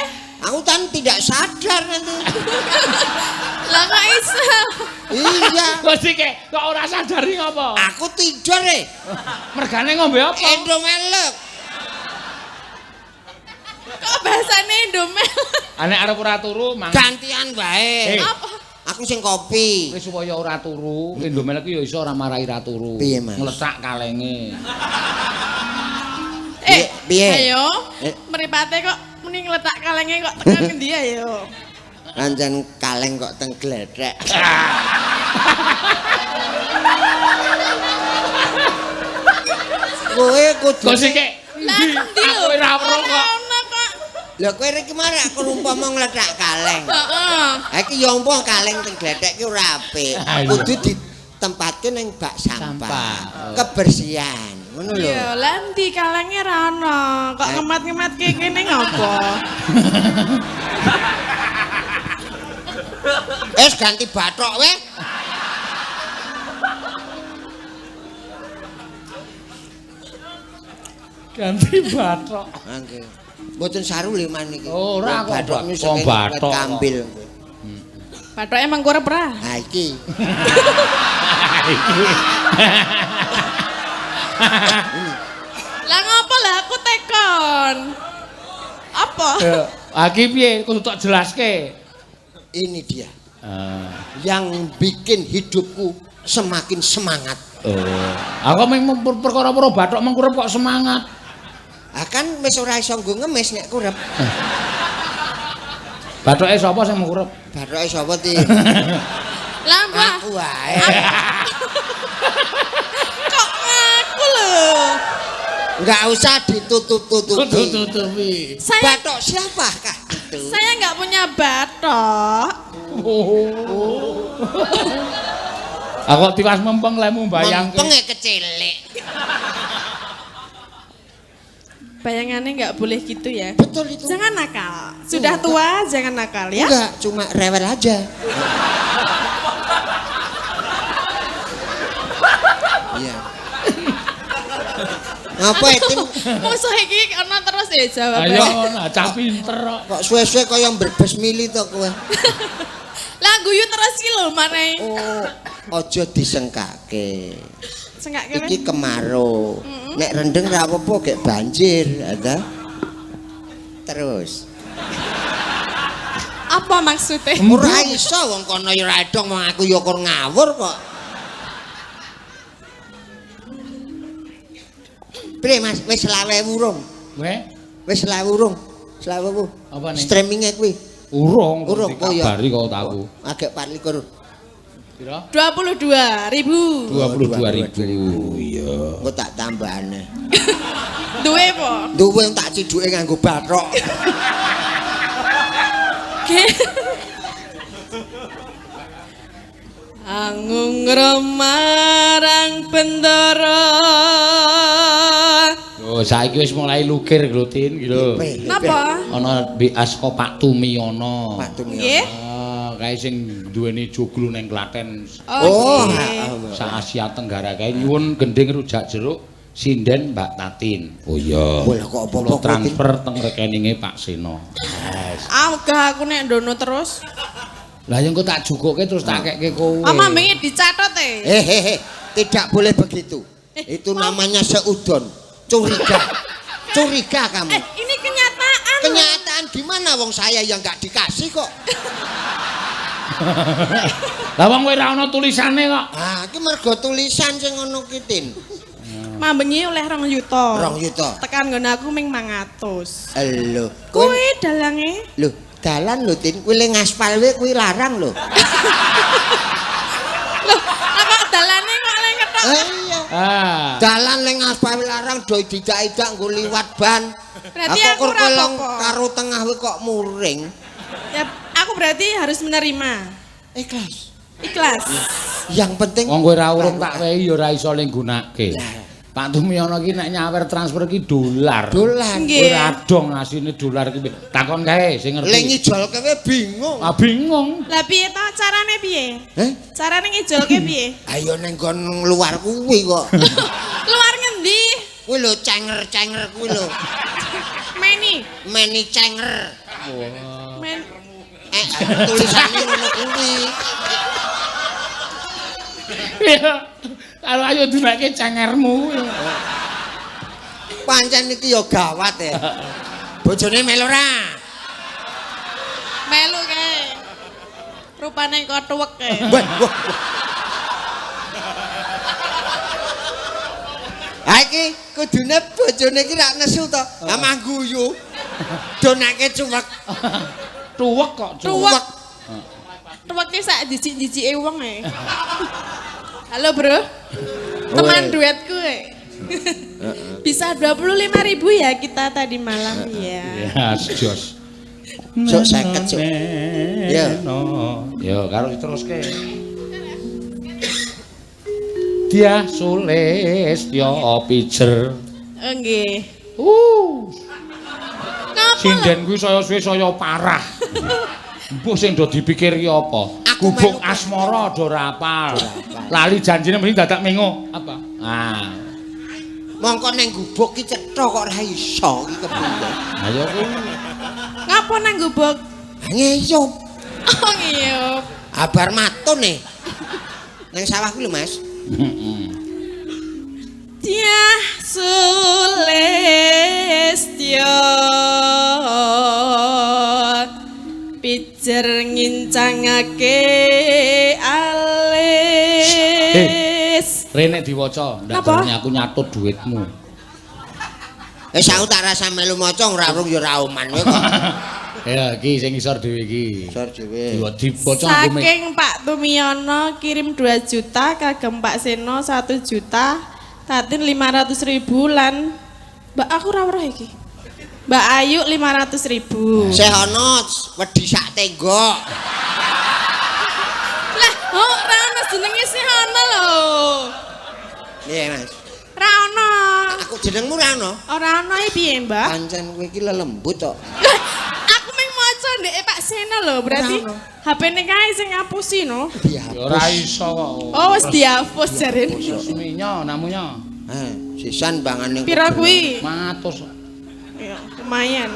Aku kan tidak sadar nanti. Lah kok iso? Iya. Kok sik kok ora sadari ngopo? Aku tidur Mergane ngombe apa? Indomelek. Kok bahasane Indomel? Nek arep ora turu mang. Gantian bae. Apa? Aku sing kopi. Wis supaya ora turu, Indomelek ya iso ora marahi ra turu. Piye, Mas? Nglesak kalenge. Piye? Ayo. Mripate kok muni ngletak kalenge kok tekan ngendi ayo? Pancen kaleng kok teng gledhek. Kowe kudu Kok sik Lah endi lho? Kowe ra weruh kok. Ono kok. Lha kowe iki marak aku umpama ngletak kaleng. Heeh. Ha iki ya umpama kaleng teng gledhek ki ora apik. Kudu ditempatke ning bak sampah. Kebersihan. Ngono lho. Iya, lah endi kalenge ra ono. Kok ngemat-ngematke kene ngopo? Wis ganti bathok weh. Ganti bathok. Nggih. Mboten saru lho man iki. Ora kok bathok kok saking bathok. kambil. Bathoke emang kurep ra? Ha iki. Lah ngopo lah aku tekon. Apa? Aki piye kudu tak jelaske. Ini dia. Yang bikin hidupku semakin semangat. Oh. Aku mung perkara bathok mengkurep kok semangat. Ah kan wis ora iso nggo ngemis nek kurep. Bathoke sapa sing mengkurep? Bathoke sapa ti? Lah mbah. Aku wae. Kok aku lho. Enggak usah ditutup-tutupi. Tutupi. Saya Bathok siapakah itu? saya nggak punya bathok. Aku tiwas mempeng lemu bayang. Mempeng kecilik. Bayangannya nggak boleh gitu ya. Betul itu. Jangan nakal. Sudah tua jangan nakal ya. Enggak, cuma rewel aja. Iya. Ngapa itu? Musuh iki ana terus ya jawab. Ayo nah, cah pinter kok. Kok suwe-suwe kaya mbrebes mili to kowe? Lah guyu terus ki lho mare. Oh, aja disengkake. Sengak kene. Iki kemarau. Nek rendeng ra apa-apa gek banjir, ada. Terus. Apa maksudnya? Ora iso wong kono ya ora edong wong aku ya kur ngawur kok. Bre Mas, wis 20.000 urung. Weh, Wis 20.000 urung. 20.000. apa nih? Streamingnya kuwi. Urung Oh ya. dikabari kok taku. Agak 24. Pira? 22.000. 22.000. Iya. Engko tak tambahane. Duwe apa? Duwe tak ciduke nganggo bathok. Angung remarang bendara. Oh, saiki wis mulai lukir Glutin iki lho. Napa? Ana BS kok Pak Tumiono. Pak Tumi. Nggih. Kae sing duweni joglo ning Klaten. Oh, nggih. Sa Asia Tenggara kae nyuwun gending rujak jeruk Sinden Mbak Tatin. Oh iya. Boleh kok apa-apa Kula transfer teng rekeninge Pak Seno. Enggak aku nek ndono terus. Lah yang kok tak jukuke terus tak keke kowe. Mambenge dicatat Tidak boleh begitu. Itu namanya seudon. Curiga. Curiga kamu. Ini kenyataan. Kenyataan gimana wong saya yang nggak dikasih kok. Lah wong kowe ora ana tulisane kok. Ah, iki mergo tulisan sing ngono ki Tin. Mambengi oleh 2 juta. 2 juta. Tekan nggon aku ming 500. Lho, Kuwi dalange. Lho, dalan lho Tin, kuwi le ngaspal wae kuwi larang lho. Loh, apa dalane kok le ketok? Iya. Dalan le ngaspal larang do didak-idak nggo liwat ban. Berarti aku kok ora kolong apa-apa. karo tengah wae kok muring. Ya, aku berarti harus menerima. Ikhlas. Ikhlas. Yang penting Wong kowe ora urung tak wehi ya ora iso ning gunake. Pak Tumiono ki nek nyawer transfer ki dolar. dolan. Nggih. Ora dong asine dolar ki. Takon kae sing ngerti. Le ngijolke wae bingung. Ah bingung. Lah piye to carane piye? Heh? Carane ngijolke piye? Ayo ning nggon luar kuwi kok. Luar ngendi? Kuwi lho cenger-cenger kuwi lho. Meni cenger. Men Tulisannya ngono kuwi. Iya. Kalau ayo dunake cengermu. Pancen iki ya gawat ya. Bojone melu ora? melu kae. Rupane kok tuwek kae. Wah. Ha iki kudune bojone iki ra nesu to. Ha mangguyu. Donake cuwek. Tuwek kok. Tuwek. Tuweke sak dijik-dijike wong e. Halo, Bro. Teman duetku. Bisa 25.000 ya kita tadi malam ya. Ya, jos. Sok 50 sok. Ya. Yo karo diteruske. Dia sulis yo pijer. Nggih. Ngapa? Sinden kuwi saya suwe saya parah. Mbok sing do dipikir ki apa? Aku Gubuk melu- asmara do ora apal. Lali janjine mesti dadak mengo. Apa? Ah. Mongko ning gubuk ki cetha kok ora iso iki kepiye. Ayo kuwi. Ngapa nang gubuk? Ngeyup. Oh ngiyup. Abar matun nih. Nang sawah kuwi lho, Mas. Dia Sulistyo pijer ngincangake alis. Rene diwaca, ndak Napa? ternyata aku nyatut duitmu. Aku tak rasa melu maca ora urung ya ora oman kowe kok. Ya iki sing isor dhewe iki. Sor dhewe. Dibaca aku mek. Saking Pak Tumiono kirim 2 juta, kagem Pak Seno 1 juta, Tatin 500.000 lan Mbak aku ora weruh iki. Mbak Ayu 500.000. Seh ana wedi sak tenggok. Lah, oh ora ono jenenge sih ono lho. Iya, Mas. Ora ono. Aku jenengmu ora ana. Ora ono iki piye, Mbak? Pancen kowe iki lelembut kok. Lah, aku meng maca ndek Pak Seno lho, berarti Ora ono. HP-ne kae sing ngapusi no. Iya. Ya ora iso kok. Oh, wis dihapus jarene. Resminya namunya. Sisan bangane. Pira kuwi? 100. Ya, lumayan.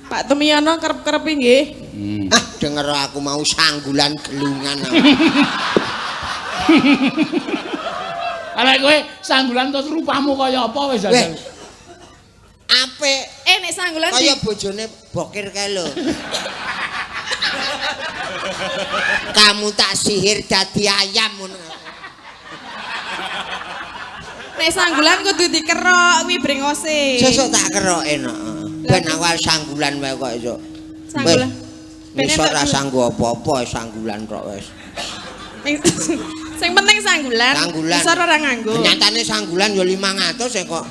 Pak Tumiono kerep-kerep nggih. Ah, denger aku mau sanggulan gelungan. Arek kowe sanggulan terus rupamu kaya apa wis Weh. jajal. Apik Nek sanggulan di kaya bojone bokir kae lho. Kamu tak sihir dadi ayam ngono. nek sanggulan kudu dikerok kuwi brengose. Sesuk tak keroke no. Ben awal sanggulan wae kok esuk. Sanggulan. Wis ora sanggo apa-apa sanggulan tok wis. Sing penting sanggulan. Sanggulan. Besar ora nganggo. Nyatane sanggulan yo 500 kok.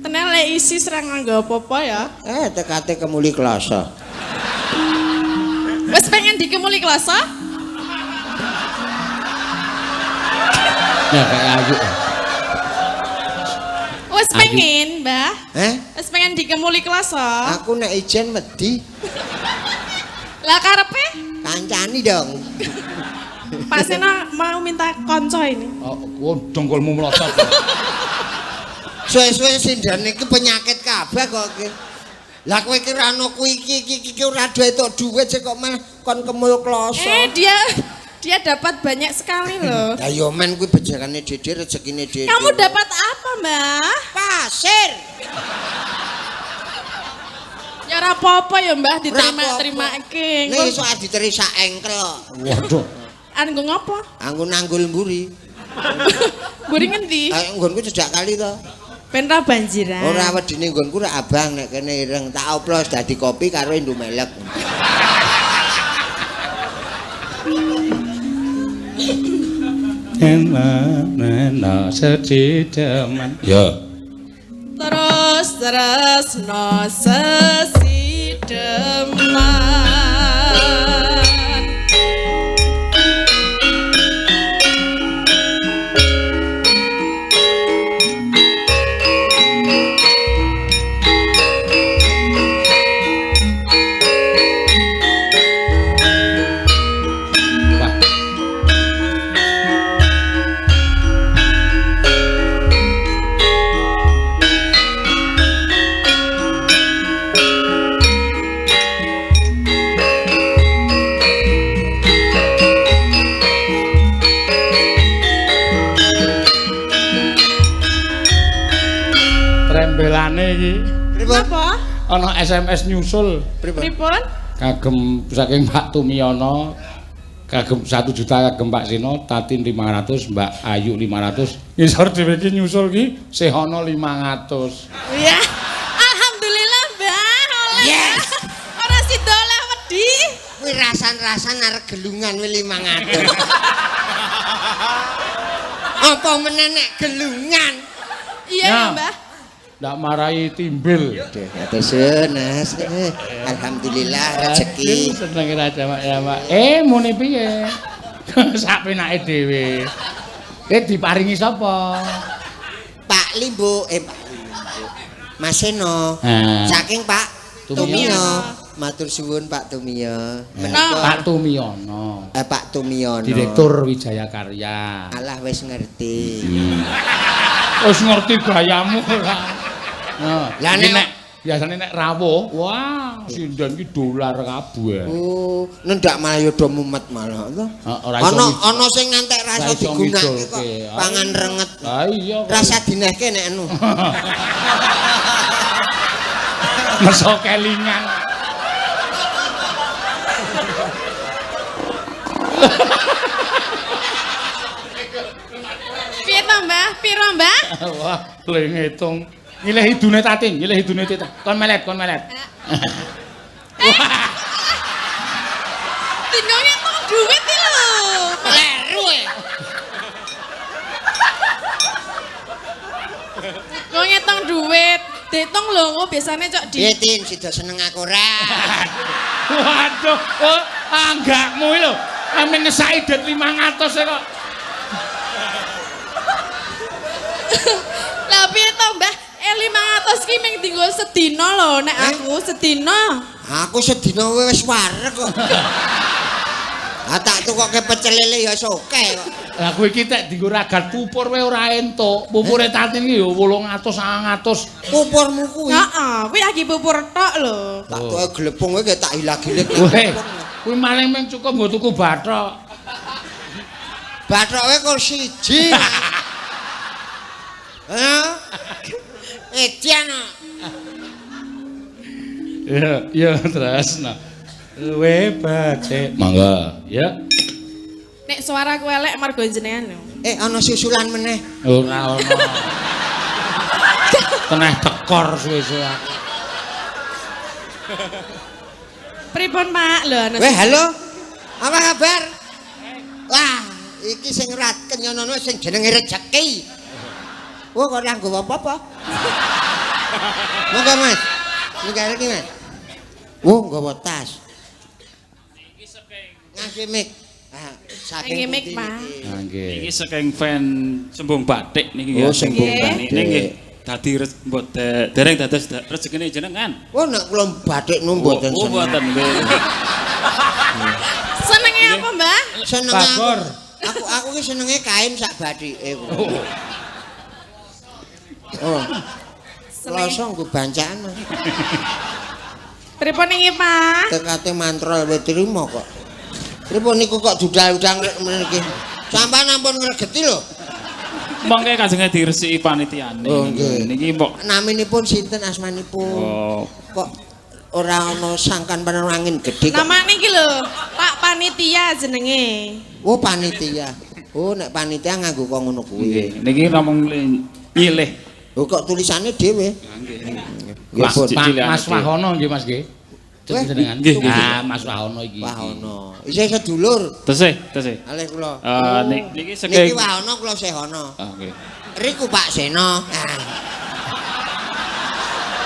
Tenan lek isi ora nganggo apa-apa ya. Tekate kemuli klasa. Wis pengen dikemuli kloso? Ya kayak ayu. Wis pengen, Mbah. Wis pengen dikemuli kloso. Aku nek ijen wedi Lah karepe kancani dong. Pak Seno mau minta konco ini. Oh, dongkolmu melosot. Suwe-suwe sindan iki penyakit kabeh kok iki. Lah kowe iki ra ono kuwi iki ora duwe tok dhuwit sik kok meh kon kemul kloso. Dia dapat banyak sekali loh. Lah yo men kuwi bejakane Dede rezekine Dede. Kamu dapat apa, Mbah? Pasir. Ya ora apa-apa ya, Mbah, diterima-terimake. Nek iso diteri sak engkel kok. Waduh. Anggo ngopo? Anggo nanggul mburi. Mburi ngendi? Nggonku cedak kali to. Ben ra banjiran. Ora wedine nggonku ra abang nek kene ireng tak oplos dadi kopi karo Indomelek. Enak sedidaman. Ya. Terus no sesideman. Iki Napa? ana SMS nyusul Pripun? kagem saking Pak Tumiyono kagem 1 juta kagem Pak Sino Tatin 500 Mbak Ayu 500 ngisor dhewe iki nyusul ki Sehono 500 Iya. Alhamdulillah, Mbah. Oleh. Yes. Ora sida oleh wedi. Kuwi rasan-rasan arek gelungan kuwi 500. Apa meneh nek gelungan? Iya Ya. ya, Mbah. ndak marahi timbil Atesun, Mas. Alhamdulillah rezeki. seneng raja Mak ya Mak muni piye sak penake dhewe diparingi sapa Pak Limbo, Pak Limbo. Mas Seno. Saking Pak Tumiyo. Matur suwun Pak Tumiyo. Pak Tumiyono. Pak Tumiyono. Direktur Wijaya Karya. Allah wis ngerti. Wis ngerti gayamu ora. Lah nek biasane nek rawuh, wah sindan iki dolar kabeh. Oh, nendak malah yo do mumet malah to. Ora iso. Ana sing ngantek rasa digunakake kok pangan renget. Ha iya. Rasa dinehke nek anu. Meso kelingan. Piye to, Mbah? Piro, Mbah? Wah, le ngitung. Ngilih hidune Tating, ngilih hidune Tita. Kon melet. Tinggal ngitung duit iki lho. Leru e. Kok ngitung duit? Diitung lho, kok biasane cok di. Piye Tin, sida seneng aku ora? Waduh, anggakmu lho. Amin nesaki det 500 e kok. Lah piye to, Mbah? 500 ki ming dienggo sedina lho, nek aku sedina. Aku sedina wis wareg kok. Tak tukoke pecel lele ya soke kok. Lah kowe iki tek dienggo ragat pupur wae ora entuk. Pupure Tatin iki yo 800 900. Pupurmu kuwi. Heeh, kuwi lagi pupur tok lho. Tak tukoke glepung kowe tak ilag-ilig. Kuwi maling mung cukup nggo tuku bathok. Bathoke kok siji. Hah? Edian. Ya tresno. Luwe bacek. Mangga, ya. Nek suaraku elek margo jenengan lho. Ana susulan meneh. Ora ono. Teneh tekor suwe-suwe. Pripun, Pak? Lho ana. Weh, halo. Apa kabar? Wah, iki sing rat kenyonono sing jenenge rezeki. Wah, kok ora nggo apa-apa. Monggo, Mas. Monggo iki, Mas. Nggawa tas. Iki saking Ngasih mik. Saking mik, Pak. Nggih. iki saking fan Sembung Batik niki Oh, Sembung Batik. Niki dadi mbok dereng dados rezekine jenengan. Oh, nek kula batik nu mboten Oh, mboten nggih. Senenge apa, Mbah? seneng Bagor. aku ki senenge kain sak bathike. Oh. Kloso nggo bancaan, Mas. Pripun iki, Pak? Tekate mantrol wis trimo kok. Pripun niku kok dudal-udang mriki. Sampeyan ampun ngregeti lho. Mongke kajenge diresiki panitiane. Oh, nggih. Niki mbok Naminipun sinten asmanipun? oh, Kok ora ana sangkan penerangin gedhe kok. Namane iki lho, Pak Panitia jenenge. Oh, panitia. Oh, nek panitia nganggo kok ngono kuwi. nggih. Niki namung nyilih. Oh, kok tulisane dhewe? Nggih. Mas Cicilan Mas dhewe. Wahono nggih Mas nggih. Weh, Jenengan. nggih, nggih. Ah, Mas Wahono iki. Wahono. Isih sedulur. Tesih, tesih. Alih kula. Niki Niki saking Wahono kula Sehono. Ah, nggih. Riku Pak Seno.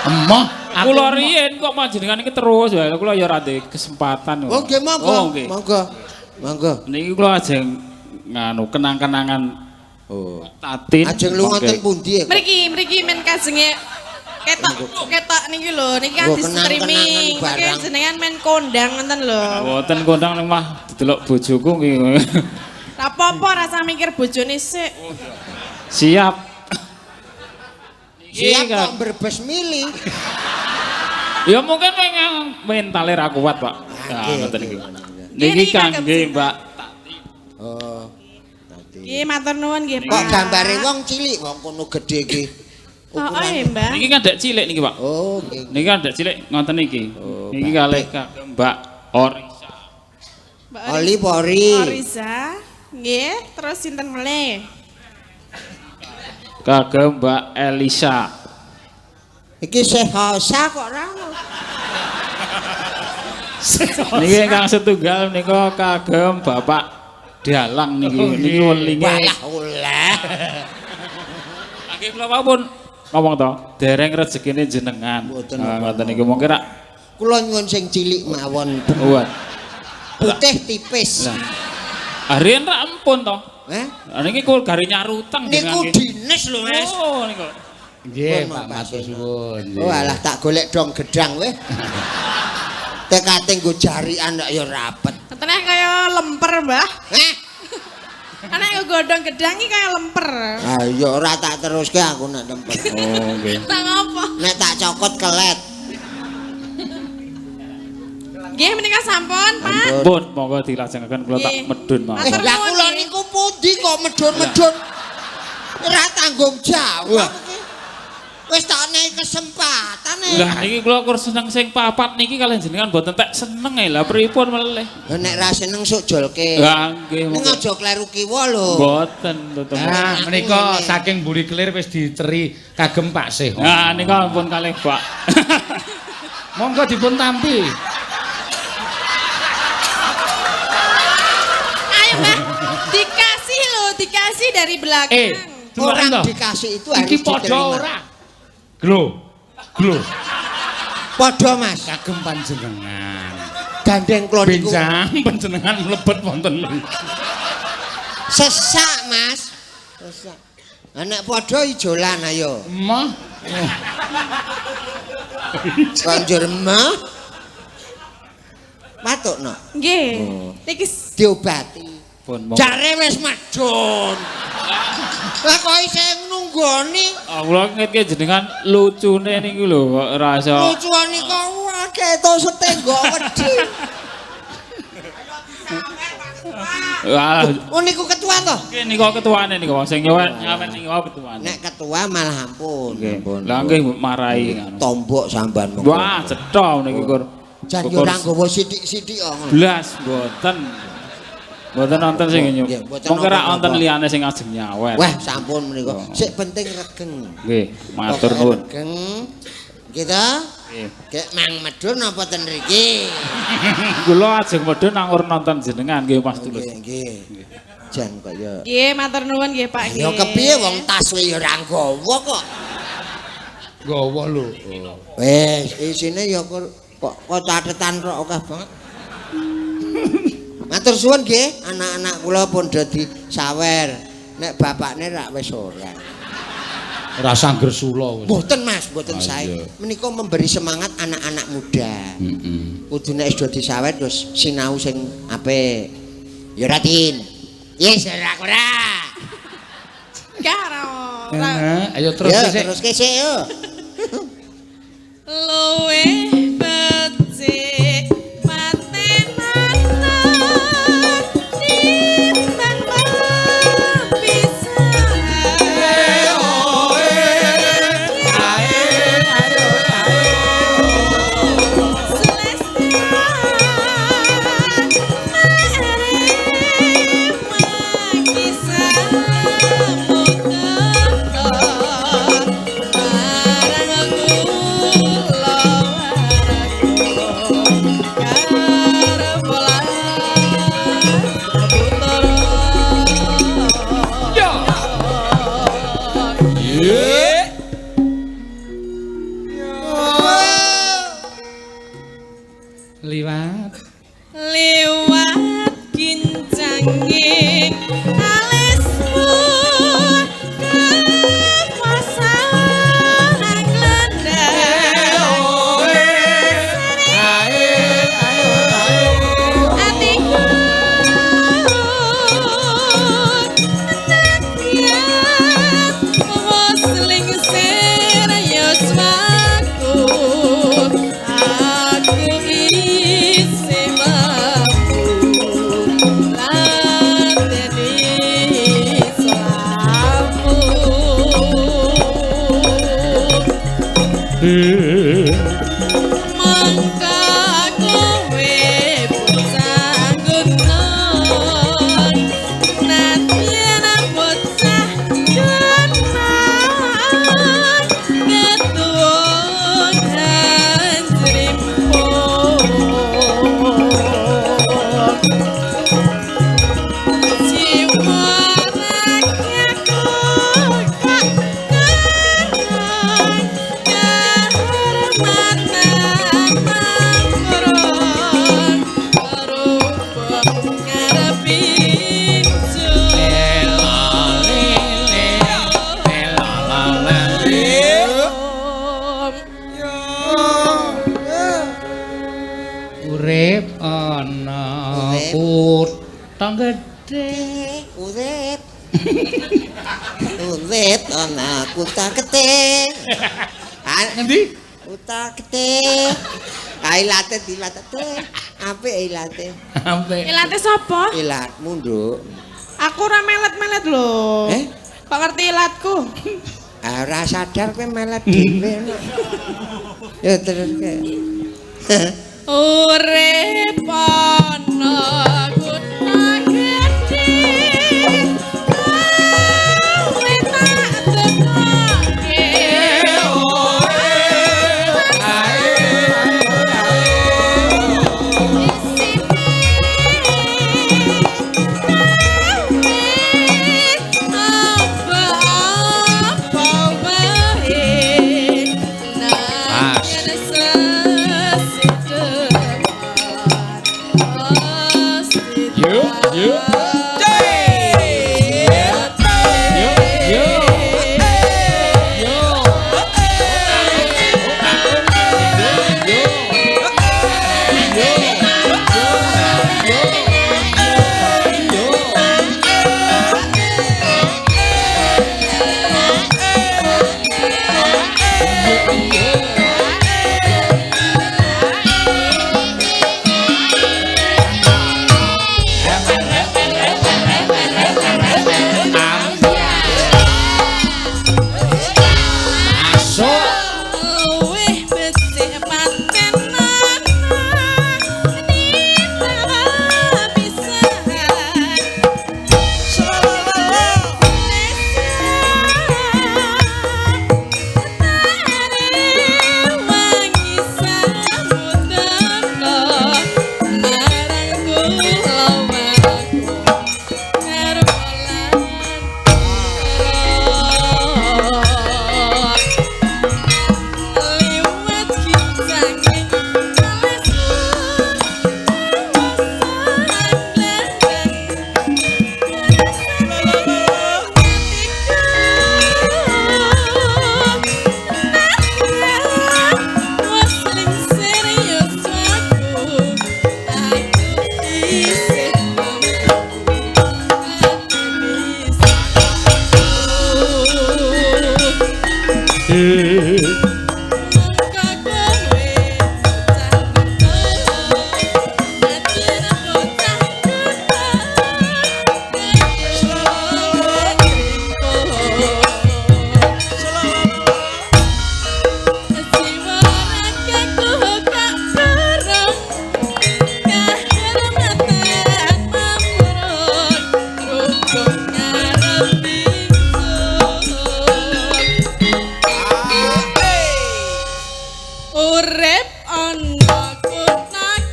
Emoh, aku Kula emoh. riyen kok panjenengan iki terus wae kula ya ora ndek kesempatan. Oh, nggih monggo. Oh, nggih. Monggo. Monggo. Niki kula ajeng nganu kenang-kenangan Oh. Tatin. Ajeng lunga Mongke. ten pundi ya? Mriki men kajenge ketok niki lho, niki kan Oh, di streaming. kenang-kenangan barang. Mangke jenengan men kondang ngoten lho. Mboten kondang nang mah didelok bojoku nggih. Ra apa-apa rasa mikir bojone sik. Siap. Siap Niki kok kan- berbes milih. Ya mungkin pengen mentale ra kuat, Pak. Nggih, Nah, ngoten niki. Nggih, Niki niki kagem kangge sing- Mbak. Oh. Nanti. Nggih matur nuwun nggih, Pak. Kok gambare wong cilik wong kono gedhe iki. Oh, ya, Mbak. Niki kan dek cilik niki, Pak. Oh, nggih. Niki kan dek cilik ngoten niki. Oh, Niki Mbak. kalih kagem Mbak Orisa. Mbak Oli Pori. Oriza. Nggih, terus sinten meneh? Kagem Mbak Elisa. Iki sehosa kok ora ono. Niki kang setunggal nika kagem Bapak Dalang niki. Niki welinge. Walah oleh. Nggih kula pun ngomong to, dereng rezekine jenengan. Mboten Nah, apa-apa. ngoten niku mungkin rak Kula nyuwun sing cilik mawon. kuat. Putih tipis. Lah. Harian rak ampun to. Eh? Niki kul gari nyarutang Niku dinis lho, Mas. Oh, niku. Nggih, Pun, Pak Pak matur Seno. suwun. Oh alah tak golek dong gedang weh. Tekate nggo jarikan kok ya rapet. Katanya kaya lemper, Mbah. Eh? Ana yang godhong gedang iki kaya lemper. Ah ya ora tak teruske aku nek tempat. Oh, nggih. Tak ngopo? Nek tak cokot kelet. Nggih menika sampun, Pak. Pun monggo dilajengaken kula tak Nggih. medun mawon. Matur Lah nuwun, kula nggih. niku pundi kok medun-medun. Ora tanggung jawab iki. Wis tak nek kesempatan e. Lah niki kula kur seneng sing papat niki kalian jenengan mboten tak seneng ae. Lah pripun meleh? Lah nek ra seneng sok jolke. Lah nggih Ning monggo. aja kleru kiwa lho. Mboten tetep. Nah, menika Ngene. saking Buri Kelir wis diteri kagem Pak Seh. Nah, nika ampun kalih, Pak. Monggo dipun tampi. Ayo, Mbak. Dikasih loh, dikasih dari belakang. Orang Demen to? dikasih itu harus Iki padha diterima. ora? Glo. Glo. Padha Mas. Kagem panjenengan. Gandeng kula niku Benjang panjenengan mlebet wonten mriku. sesak Mas. Sesak. Lah nek padha ijolan ayo. Emoh. Banjur mah. Matukno. Nggih. Oh. Niki Diobati. Pun monggo. Jare wis medun. Lah kok isih nunggoni? Ah, kula ngetke jenengan lucune niku lho kok rasa. Lucuane kok akeh to setenggok wedi. Wah, Oh niku ketua to? nggih nika ketuane niku sing nyawen niku ketuane. Nek ketua malah ampun. Nggih. Ampun. Lah nggih marahi ngono. Tombok samban monggo. Wah, cetha niki kur. Jan yo ora nggawa sithik-sithik kok. Blas mboten. Mboten nonton sing nyup. Nggih, mboten Monggo ra nonton wonten apa. liyane sing ajeng nyawer. Wah, sampun menika. Sik penting regeng. Nggih, matur Pokoke nuwun. Regeng. Kita Nggih. Kek mang medun apa ten mriki? Kula ajeng medun nang nonton jenengan nggih Mas Tulus. Nggih, nggih. Jan kok ya. nggih matur nuwun nggih Pak nggih. Ya kepiye wong tas we ya ora nggawa kok. Gawa lho. Wes, isine ya kok catetan kok akeh banget. Matur suwun nggih, anak-anak kula pun dadi sawer. Nek bapakne rak wis ora. Ora sangger sula. Mboten Mas, mboten Ah, sae. iya. Menika memberi semangat anak-anak muda. Heeh. Kudu nek wis dadi sawer terus sinau sing apik. Ya Ratin. Yes, ora ora. Karo. Ayo terus Ya, sik. terus kesik yo. luwe becik patenan timbang Liwat. liwat kincanging alismu kemasan glendang atiku netiat musling serius aku isi mampu lateni selamu mangka kowe bocah gunung nadyan bocah gunung ketuun hanjrimpun jiwa rakyatku kak karang kehormatan mangkurung berubah ngarepin Urip ana kutha gedhe. Urip. Urip ana kutha Getih. Ngendi? Kutha Getih. Ilate dilate. Apik ilate. Ampe. ilate sapa? Ilatmu, Nduk. Aku ora melet-melet lho. Kok ngerti ilatku? Ora sadar kowe melet dhewe. Ya terus ke. Urip ana kutha gedhe kowe tak tekoke Urip ana kunake gawe tak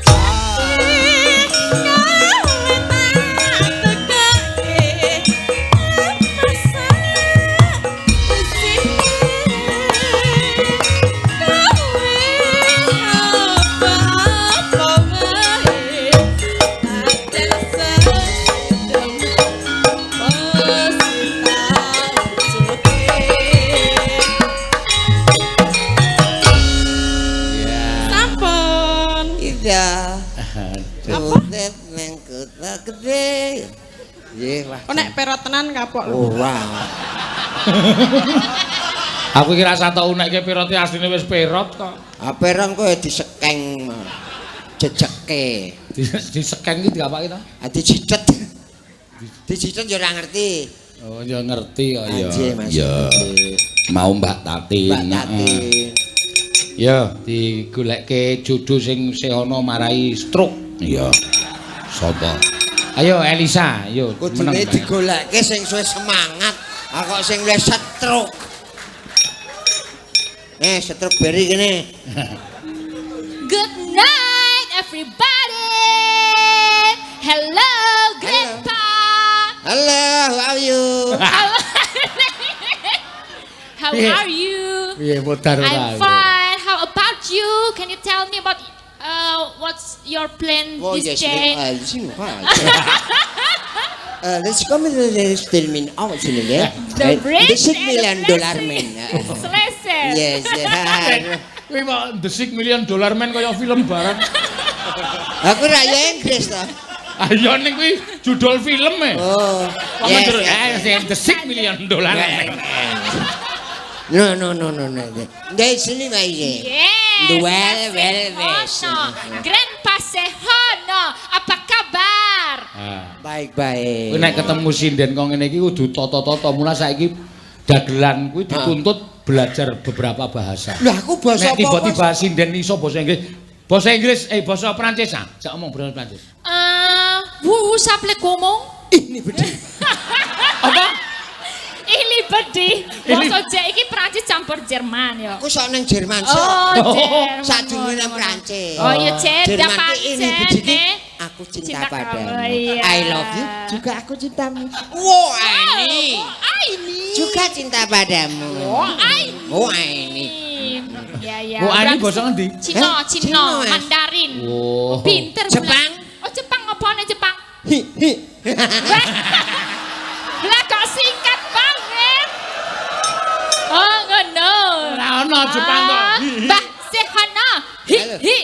tekake masa sing gawe apa wae ada sesem sampun Iya. Apa? Tutet nang kota gede. Nggih, Wah. kok nek perot tenan kapok lho. Oh, wow. Aku kira satok unekke pirote asline wis perot kok. Aperan kowe disekeng. Jejeke. Disekeng iki diapake to? Dicicet. Dicicet yo ora ngerti. Oh, ya ngerti kok ya. Anjir, Mas. Ya. Mau Mbak Tatin. Mbak Tatin. Ya, digolekke jodoh sing sehono marai stroke. Iya. Sapa? Ayo Elisa, yo Kudune digolekke sing suwe semangat, kok sing wis stroke. Stroke beri kene. Good night, everybody. Hello, Grandpa. Hello, how are you? How are you? Piye modar I'm fine. How about you? Can you tell me about what's your plan this day? Let's come to the filming out sini ya. The The $6 million man. Selesai. Yes. Kuwi kok The $6 Million Man kaya film barat. Aku raya Inggris toh. Ayo ning kuwi judul film e. Oh. The $6 Million Man. No. Dari sini Mbak Iye. Yes. Well. Sehono. Grandpa Sehono, apa kabar? Baik. Kuwi nek ketemu sinden kok ngene iki kudu tata-tata. Mula saiki dagelan kuwi dituntut belajar beberapa bahasa. Lah aku bahasa Nek apa? tiba-tiba sinden iso bahasa Inggris. Bahasa Prancis ah. Sak omong bahasa Prancis. Vous appelez comment? Ini betul. Apa? Ini bedi. Basa Jawa iki Prancis campur Jerman ya. Aku sok nang Jerman sok. Oh, Jerman. Sadurunge nang Prancis. Oh, ya Ceda Jerman ki ini begini. pancen. Aku cinta Cinta padamu. kamu, iya. I love you. Juga aku cintamu. Wow, ini. Ini. Juga cinta padamu. Oh, Oh, ini. Ya. Oh, ini bahasa ngendi? Cina, Cina, Mas. Mandarin. Oh. Pinter. Jepang. Oh, Jepang apa nih Jepang? Hi. Lah kok singkat banget. Oh, ngono. Ora ono Jepang kok. Mbah Sehono. Hi.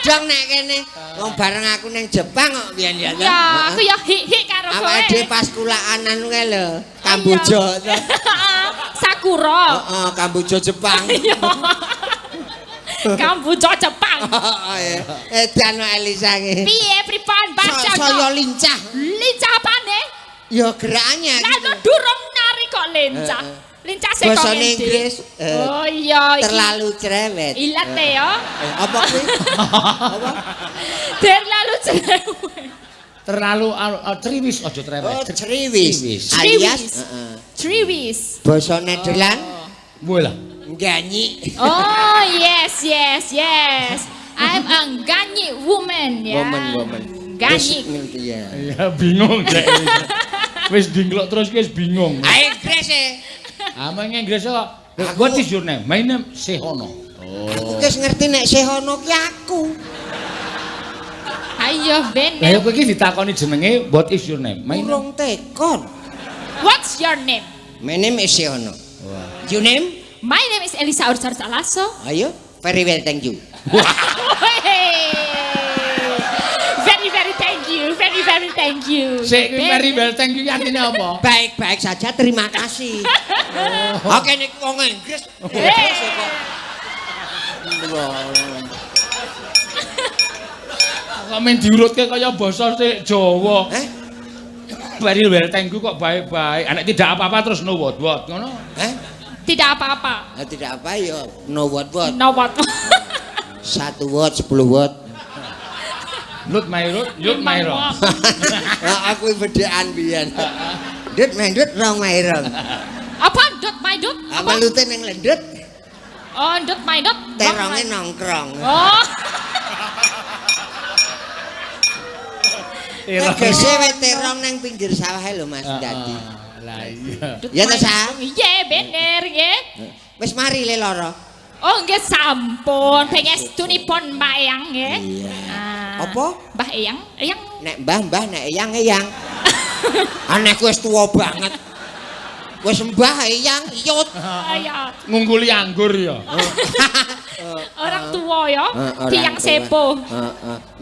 Dong nek kene wong bareng aku nang Jepang kok biyen ya. Ya, aku ya hi karo kowe. Awake dhewe pas kulaanan kuwi lho, Kamboja. Sakura. Heeh, Kamboja Jepang. Kamboja Jepang. Edan Elisa iki. Piye pripun bahasa? Saya lincah. Lincah apane? Ya geraknya. Lah durung nari kok lincah. Lincah sing kok Bahasa Inggris. Oh iya iki. Terlalu cerewet. Ilate ya. Apa kuwi? Apa? Terlalu cerewet. Terlalu triwis aja trewet. Oh, ceriwis. Ceriwis. Alias Triwis. basa Nederland Mulai. nyanyi. Oh, yes. I'm a ganyi woman ya. Woman. Ganyi. Ya. Ya bingung dek. Wis dinglok terus wis bingung. Ayo Inggris e. Amang Inggris kok. What is your name? My name Sehono. Aku wis ngerti nek Sehono ki aku. Ayo Lah bener. ya kowe iki ditakoni jenenge what is your name? My name. Urung tekon. What's your name? My name is Sehono. Your name? My name is Elisa Ursar Salaso. Ayo, very well, thank you. Very thank you. Sik very well thank you artine apa? Baik-baik saja, terima kasih. Oke niku wong Inggris. Kok men diurutke kaya basa Jawa. Bari wertengku kok baik-baik. Anak tidak apa-apa terus no what ngono. Tidak apa-apa. Tidak apa ya no what. No what. 1 watt 10 watt. Lut my road, yut my road. Aku bedaan biyen. Dut mendut rong mairong. Apa dot my dot? Apa lute ning lendut? Oh, dot my dot. Teronge nongkrong. Oh. Tegese wis terong ning pinggir sawah lho Mas Dadi. Lah iya. Ya ta, Sa? Iya, bener nggih. Wis mari le lara. Oh, nggih sampun. Pengestunipun Mbak Eyang nggih. Apa? Mbah Eyang, Eyang. Nek mbah nek eyang. Anakku wis tuwa banget. Wis mbah eyang yut. Ya. Ngungkuli anggur ya. Orang tua ya. Orang Tiyang tua. sepuh.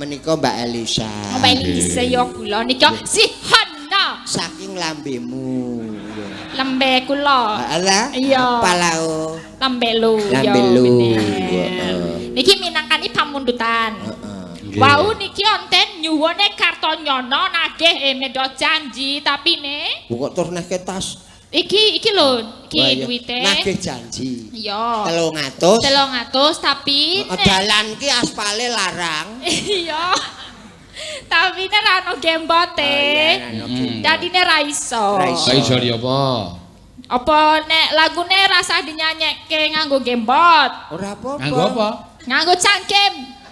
Menika Mbak Elisa. Mbak Elisa ya kula nika si Hana. Saking lambemu. Lembe kula. Alah. Iya. Palao. Lambe lu ya. Lambe lu. bener. Niki minangkani pamundutan. Wau niki onten nyuwune Kartonyono nagih medho janji tapi ne. Kok terus neh tas. Iki lho, iki duwite. Nagih janji. Iya. 300. 300 tapi dalan ki aspale larang. Iya. Tapi ne ra ono gembote. Dadine ra iso. Ra iso ya apa? Apa nek lagune rasah dinyanyekke nganggo gembot? Ora apa-apa. Nganggo apa? Nganggo cangkem.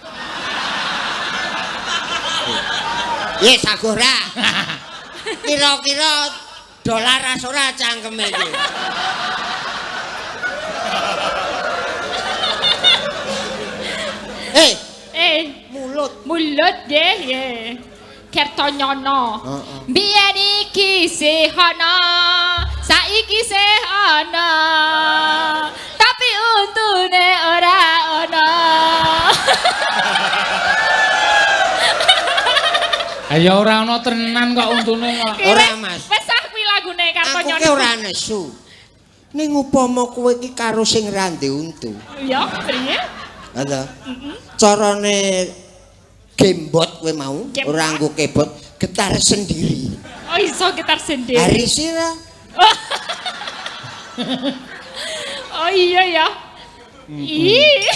Yes, aku ora. Kira-kira dolar ora cangkeme iki. Mulut nggih. Kertonyono. Biyen iki sehana, saiki sehana. Tapi untune ora ana. Ayo ora ana tenan kok untune kok. ora Mas. Wis ah kuwi lagune Kartonyono. Aku ki ora nesu. Ning upama kowe iki karo sing ra ndek untu. Iya, priye? Ada. Carane gembot kowe mau, ora nggo kebot, getar sendiri. Oh iso gitar sendiri. Hari sira. Oh iya ya. Ih,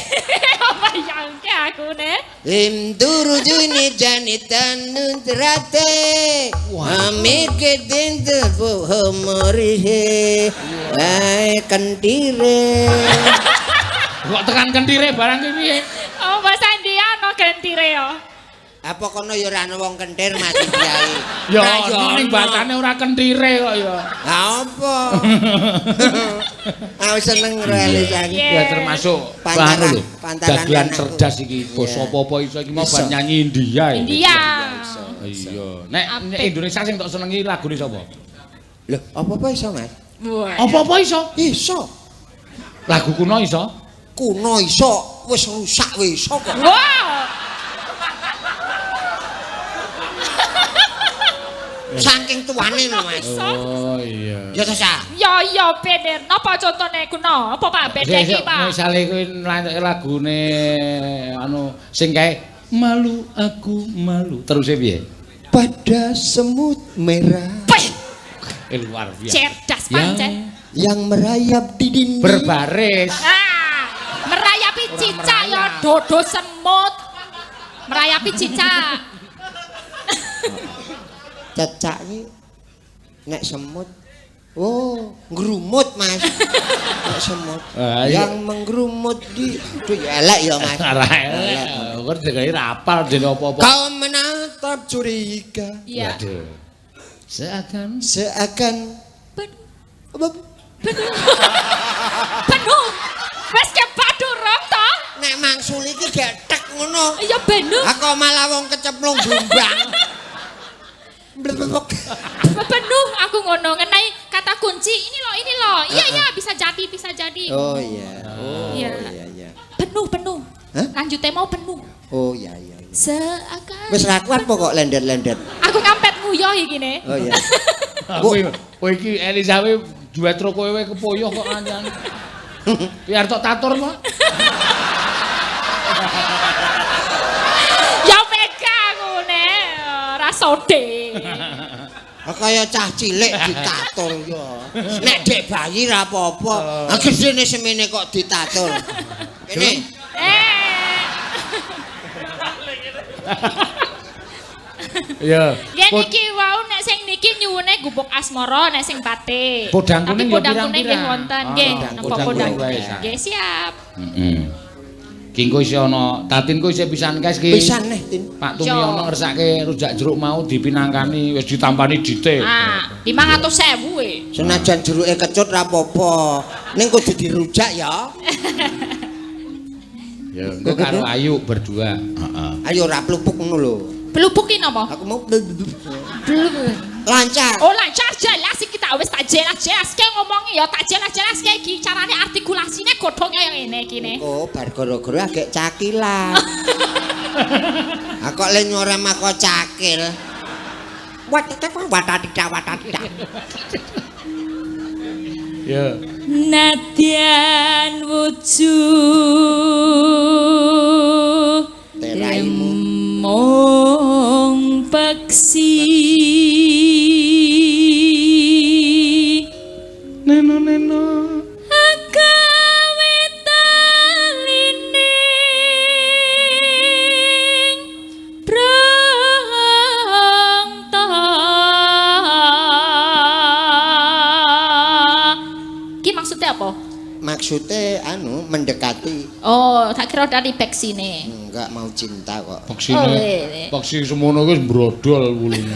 apa yang ke aku ne? Imduru juni janitan nuntrate amike dente homorihe ay kentire. Kok tekan kentire barang ki piye? Oh bahasa India no kentire yo. Apa kono ya ora ana wong kentir Mas Kiai. Ya ning batane ora kentire kok ya. Ha apa? Aku seneng realisasi. Ya termasuk Pantaran- lho. pantaran Dagelan anakku. cerdas iki. Basa apa iso iki mau bar nyanyi India. India. Iya. Nek Indonesia sing tok senengi lagune sapa? Lho, apa-apa iso, Mas? Apa-apa iso? Iso. Lagu kuno iso? Kuno iso, wis rusak wis iso kok. Wow. Saking tuane lho, Mas. Oh iya. Ya ta, Sa? Ya iya bener. Napa contone kuno? Apa Pak beda iki, Pak? Misale kuwi nlanjuke lagune anu sing kae malu aku malu. Terus piye? Pada semut merah Luar biasa. Cerdas pancen. yang merayap di dinding. Berbaris. Merayapi cicak ya dodo semut. Merayapi cicak. Cecak iki nek semut. Oh, ngrumut, Mas. Nek semut. Yang menggerumut di aduh ya elek ya, Mas. Ora elek. Kok digawe rapal dene apa-apa. Kau menatap curiga. Iya. Waduh. Seakan Penuh. Wes ke padurung to? nek mangsul iki gak tek ngono. Iya bener. Aku malah wong kecemplung blumbang. Blebek. Penuh aku ngono ngenai kata kunci ini loh. Iya bisa jadi. Oh iya. Oh Iya. iya. Penuh. Hah? Lanjutnya mau penuh. Oh iya. Seakan. Wis ra kuat pokok lendet-lendet. Aku kampet nguyoh iki ne. Oh iya. Kowe iki Elizabeth duet ro kowe kepoyoh kok anjan. Biar tok tatur, Pak. Ya mega ngene, ora sode. Kaya cah cilik ditatur ya. Nek dek bayi ra apa-apa. Gedene semene kok ditatur. Kene. Ya. Ya niki wau nek sing niki nyuwune gubuk asmara nek sing batik. Podang kuning ya podang kuning nggih pirang-pirang. wonten nggih. Napa podang podang kuning kuning? wae. Nggih siap. Heeh. Ki engko isih ana Tatin ku isih pisan kae iki. Pisan neh, Tin. Pak Tumiono ngersake rujak jeruk mau dipinangkani wis ditampani dite. Ah, 500.000 we. Senajan jeruke kecut ra apa-apa. Ning kudu dirujak ya. Ya, engko karo Ayu berdua. Heeh. Ayo ora plupuk ngono lho. Blubuk ki napa? Aku mau Lancar. Oh lancar jelas iki tak wis tak jelas-jelas ke ngomongi ya tak jelas-jelas ke iki carane artikulasine godhonge yang ngene iki ne. Oh, bar gara-gara agek cakilan. Aku le nyore mako cakil. Watatidak. Ya. Nadyan wujud Teraimu mong peksi Neno. agawe talining prangta ki maksudnya apa? maksudnya anu mendekati. Oh, tak kira dari beksine. Enggak mau cinta kok. Paksi semono wis mbrodol wulune.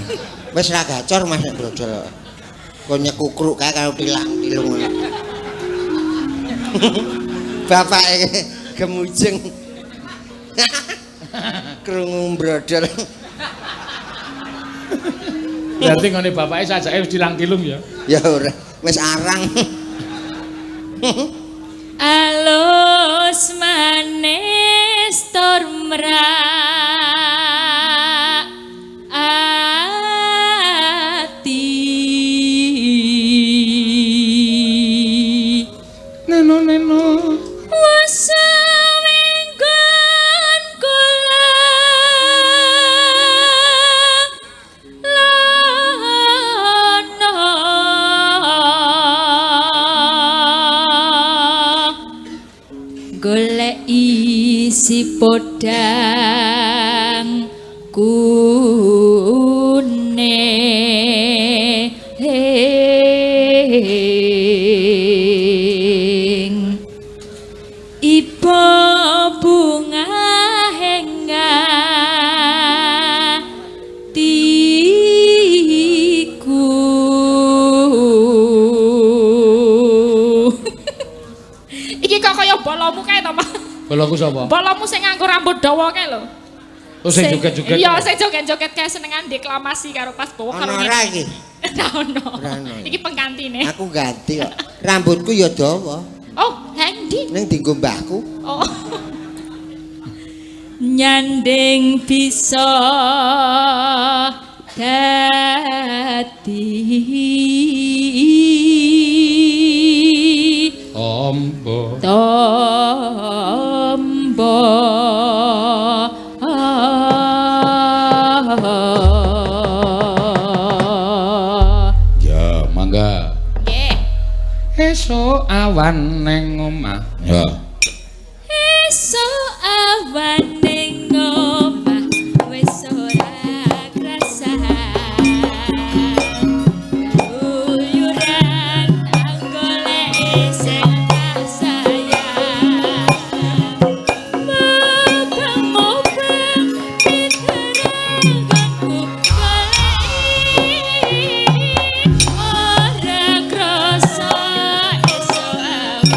Wis ra gacor Mas nek brodol. Kok nyekukruk kae karo tilang-tilung. Bapake gemujeng. Krungu brodol. Berarti ngene bapake sajake wis dilang-tilung ya. Ya ora, wis arang. Alus manis tur mrak ati Neno. wis wenggon kula golek isi podang kuning iba bunga hengatiku iki kok kaya bolomu kae to, Mas. Boloku sapa? Bolomu sing nganggo rambut dawa kae lho. Oh sing joget-joget. Iya, sing joget-joget kae senengan deklamasi karo pas bawa karo. Ono ora iki? Ora ono. Ora ono. Iki penggantine. Aku ganti kok. Rambutku ya dawa. Oh, Hendi. Ning dienggo mbahku. Oh. Nyanding bisa dadi Ombo. tombo Ya, mangga. nggih Esuk awan ning omah. Ya. esuk awan ning omah wis ora krasa uyuran golek sing tak sayang mobang diterangku golek ora krasa esuk awan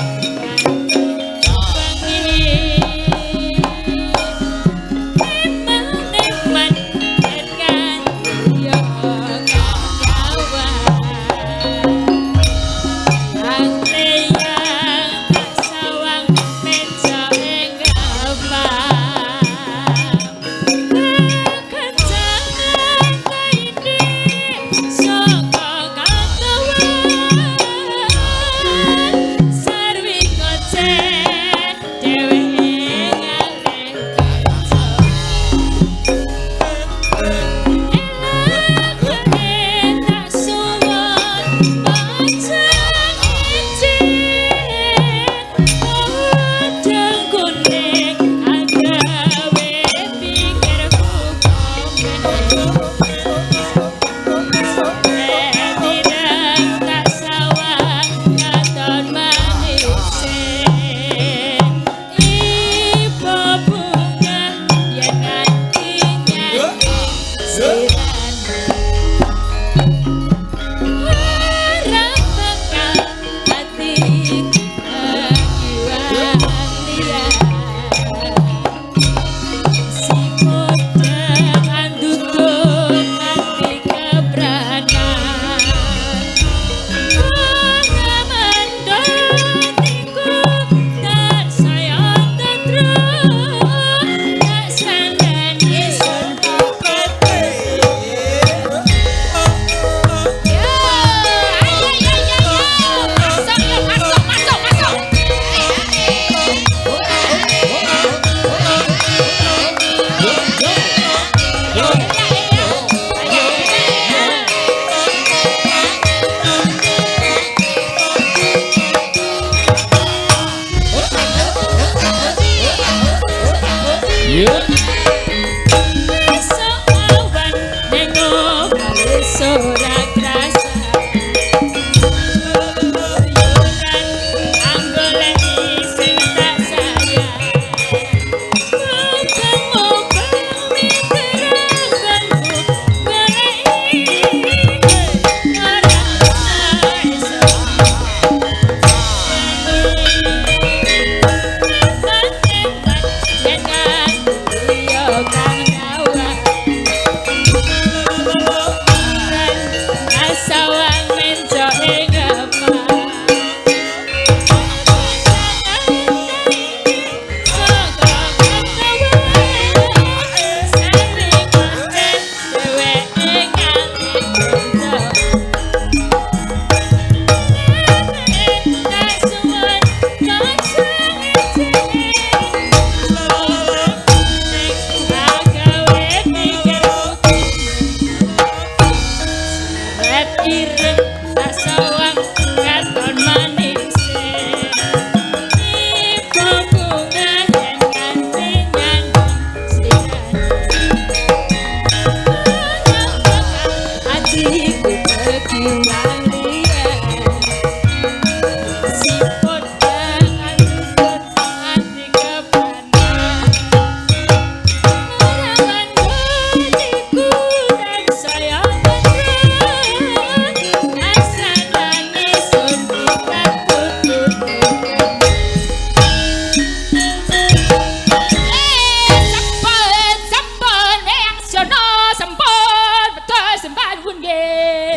Yuk. Esok awan nengok bales ora krasa. Yoran anggoleki sing tak sayang. Muga-muga miteranganku goleki ora iso.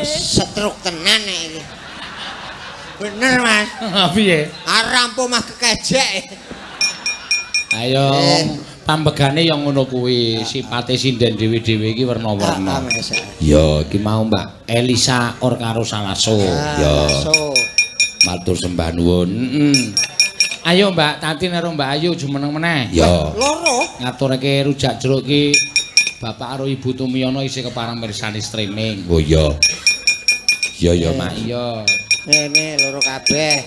Setruk tenan nek iki. Bener, Mas. Piye? Arampo mah kekejek. Ayo pambegane yang ngono kuwi, sipate sinden dhewe-dhewe iki werna-werna. Ya, iki mau Mbak Elisa or karo Salaso. Ya. Matur sembah nuwun. Ayo Mbak Tati karo Mbak Ayu jumeneng meneh. Ya. Loro. Ngaturake rujak jeruk iki Bapak karo Ibu Tumiyono isih kepareng mirsani streaming. Oh iya. Iya Mak, iya. Nene loro kabeh.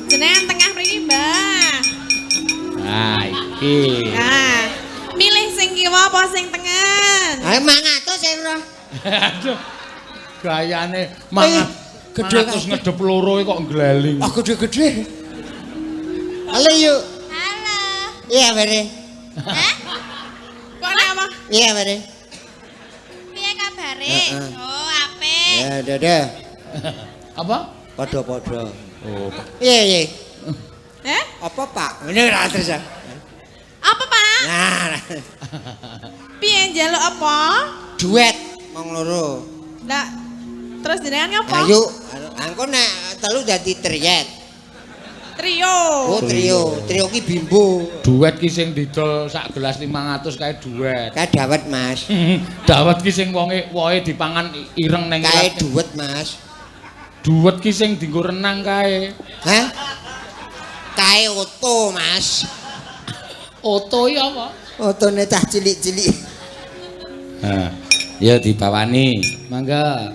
Jenengan tengah mriki, Mbah. Nah, iki. Nah, milih sing kiwa apa sing tengen? Ayo mangatus sing ora. Aduh. Gayane mangat Gedhe terus ngedep loro kok ngleling. Oh, gedhe-gedhe. Halo yuk. Halo. Iya, Bare. Hah? Kok ana apa? Iya, Bare. Piye kabare? Heeh. Oh, apik. Ya, dadah. Apa? Padha-padha. Oh. Iya, iya. Eh? Apa, Pak? Ini ra terus. Apa, Pak? Nah, Piye njaluk apa? duet mong loro. Lah, terus jenengan ngapa? Ayo, engko nek telu dadi triet. Trio. Oh, trio. Trio ki bimbo. Duet ki sing didol sak gelas 500 kae duet. Kae dawet, Mas. Dawet ki sing wonge wohe dipangan ireng ning Kae duet, Mas. Duet ki sing dienggo renang kae. Hah? Kae oto, Mas. Oto ya apa? Otone cah cilik-cilik. Nah, ya dibawani. Mangga.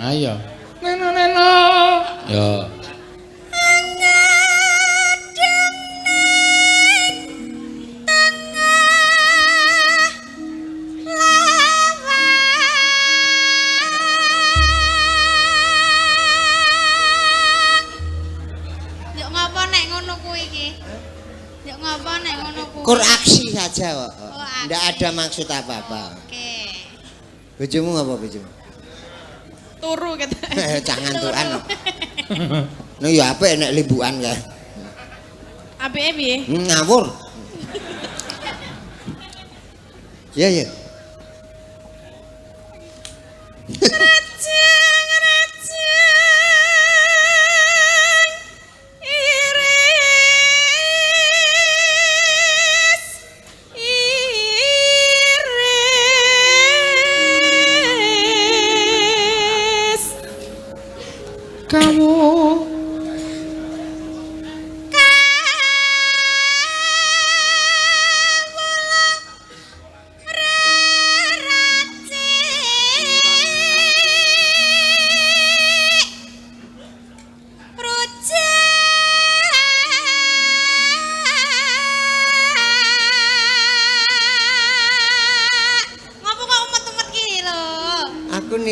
Ayo. Neno. Yo. Yuk ngapa nek ngono kuwi iki? Yuk ngapa nek ngono kuwi? Kur aksi saja kok. aksi. Ndak ada maksud apa-apa. Oke. Bojomu ngapa bojomu? Turu gitu. Cah ngantukan. No ya apik nek libukan kae. Apike piye? Ngawur. Iya, iya.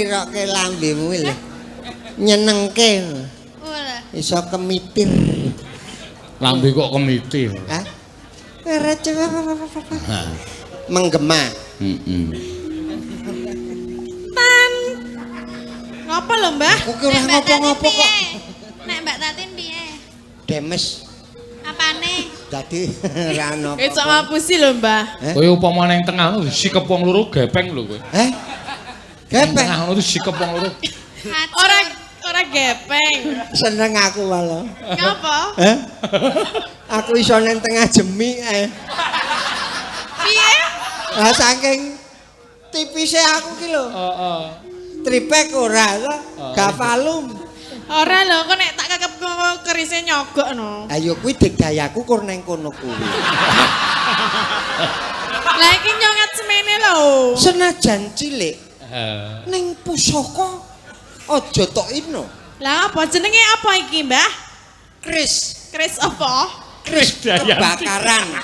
ngirokke lambemu lho. Nyenengke. Iso kemitir. Lambe kok kemitir. Hah? Menggema. Tan. Ngopo lho, Mbah? Aku ki ora ngopo-ngopo kok. Nek Mbak Tatin piye? Demes. Apane? Dadi ora ono. Iso ngapusi lho, Mbah. Kowe upama ning tengah sikep wong loro gepeng lho kowe. Gepeng. Tengah ngono sikep wong loro. Ora gepeng. Seneng aku malah. Ngapa? Aku iso nang tengah jemi Piye? saking tipise aku ki lho. Heeh. Tripek ora lho, gapalum. Ora lho, kok nek tak kekep kerise nyogok no. Ayo kuwi digdayaku kur nang kono kuwi. Lah iki nyonget semene lho. Senajan cilik ning pusaka aja tok ino. Lah apa jenenge apa iki, Mbah? Kris, Kris apa? Kris kebakaran.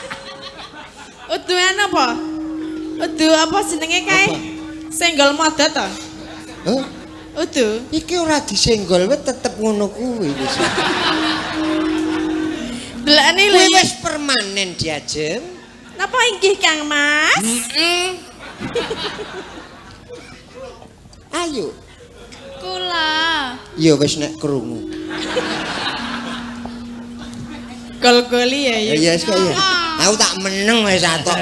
Uduan apa? Udu apa jenenge kae? Senggol modot to? Hah? Udu. Iki ora disenggol wis tetep ngono kuwi wis. Delane lho. Kuwi wis permanen diajeng. Napa inggih Kang Mas? Ayo. Kula. Ya wis nek krungu. Gol-goli ya. Ya wis kaya. Aku tak meneng wis atok.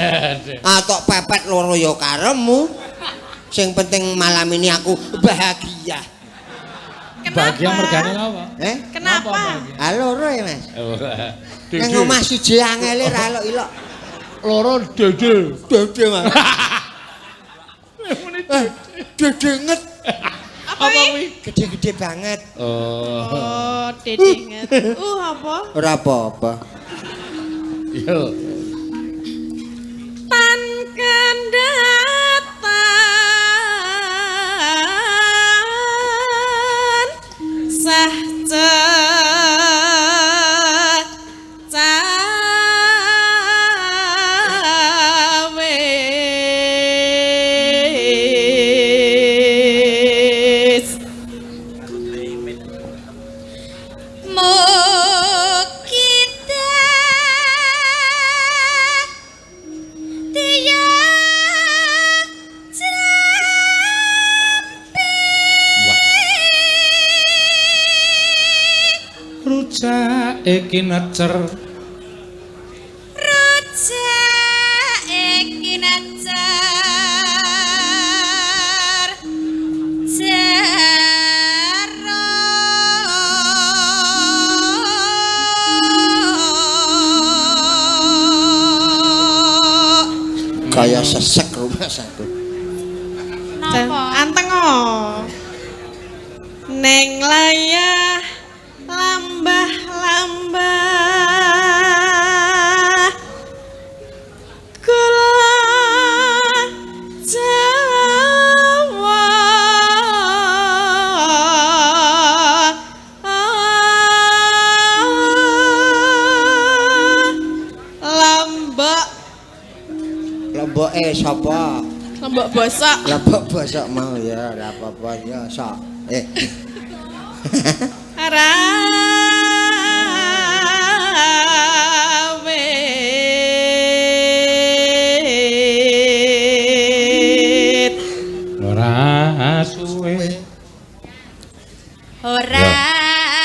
Atok pepet loro ya karemu. Sing penting malam ini aku bahagia. Bahagia mergane apa? Kenapa? Loro ya, Mas. Nang omah siji angele ra elok-elok. Loro dede. Dede, Mas. Dedenget. Apa kuwi? Gede-gede banget. Oh, dedenget. Apa? Ora apa-apa. Yo. Tan kandhatan sah cawes Mukita Tiya Rujak iki necer. Rujak iki necer Kaya sesek rumah satu. anteng neng layah lambah-lambah kula Jawa Lomboke sapa? lombok bosok Lombok bosok mau ya, ora apa-apa ya, sok. Rawit Ora suwe. Ora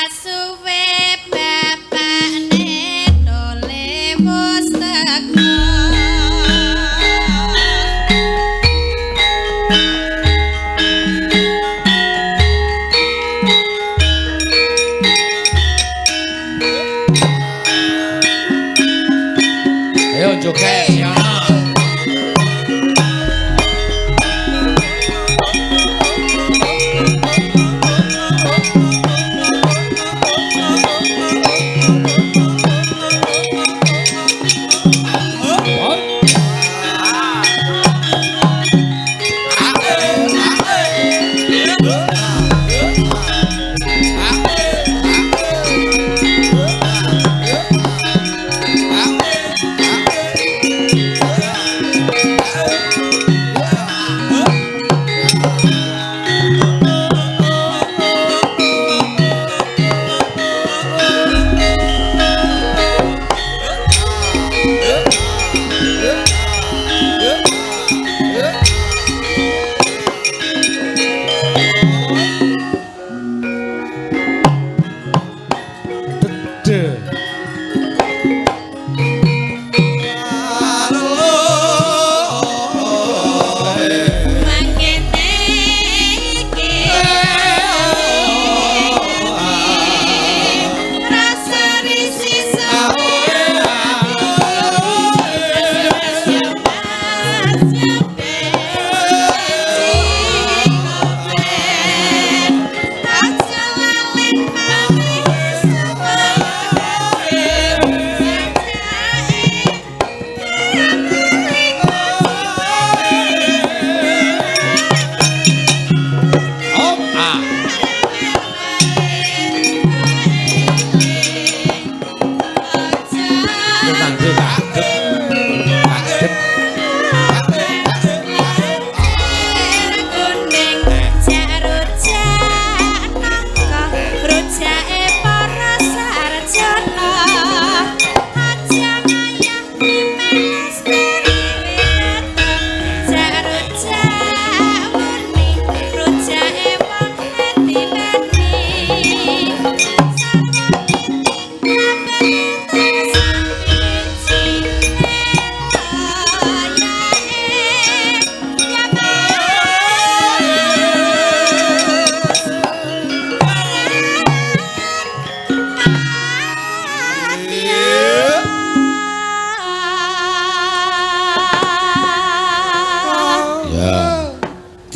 suwe bapakne dole wis teko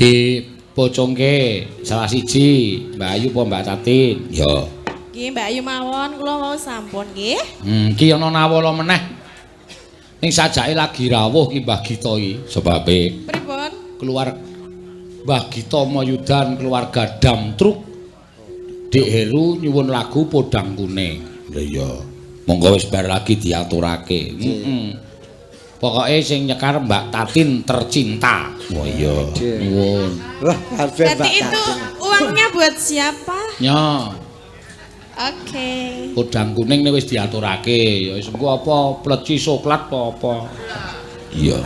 dipocongke salah siji Mbak Ayu apa Mbak Tatin. Ya. Nggih, Mbak Ayu mawon kula mau sampun nggih. Ki ana nawala meneh. Ning sajake lagi rawuh ki Mbah Gita iki sebabe Pripun? keluar Mbah Gita Mayudan keluarga Damtruk Dik Heru nyuwun lagu Podang Kuning. Lha iya. Monggo wis bar lagi diaturake. Pokoke sing nyekar Mbak Tatin tercinta. Oh iya. Nyuwun. Wah, kabeh Mbak Berarti itu uangnya buat siapa? Nya. Oke. Podang Kuning ne wis diaturake. Ya wis engko apa pleci coklat apa. Iya.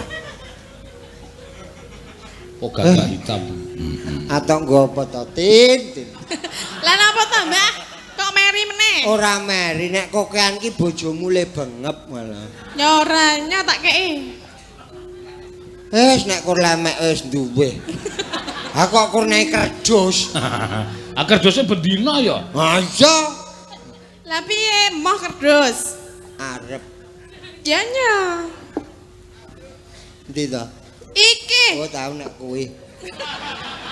Oh gagak hitam. Atau nggo apa to, Tin? Lah napa to, Mbak? Kok meri meneh? Ora meri nek kokean ki bojomu le bengep malah. Ya ora, nya tak kei. Wis nek kur lemek wis duwe. Ha kok kur naik kerdus. Ah kerduse bendina ya. Ha iya. Lah piye moh kerdus? Arep Ya nya. ndi to? Iki. Oh tau nek kuwi.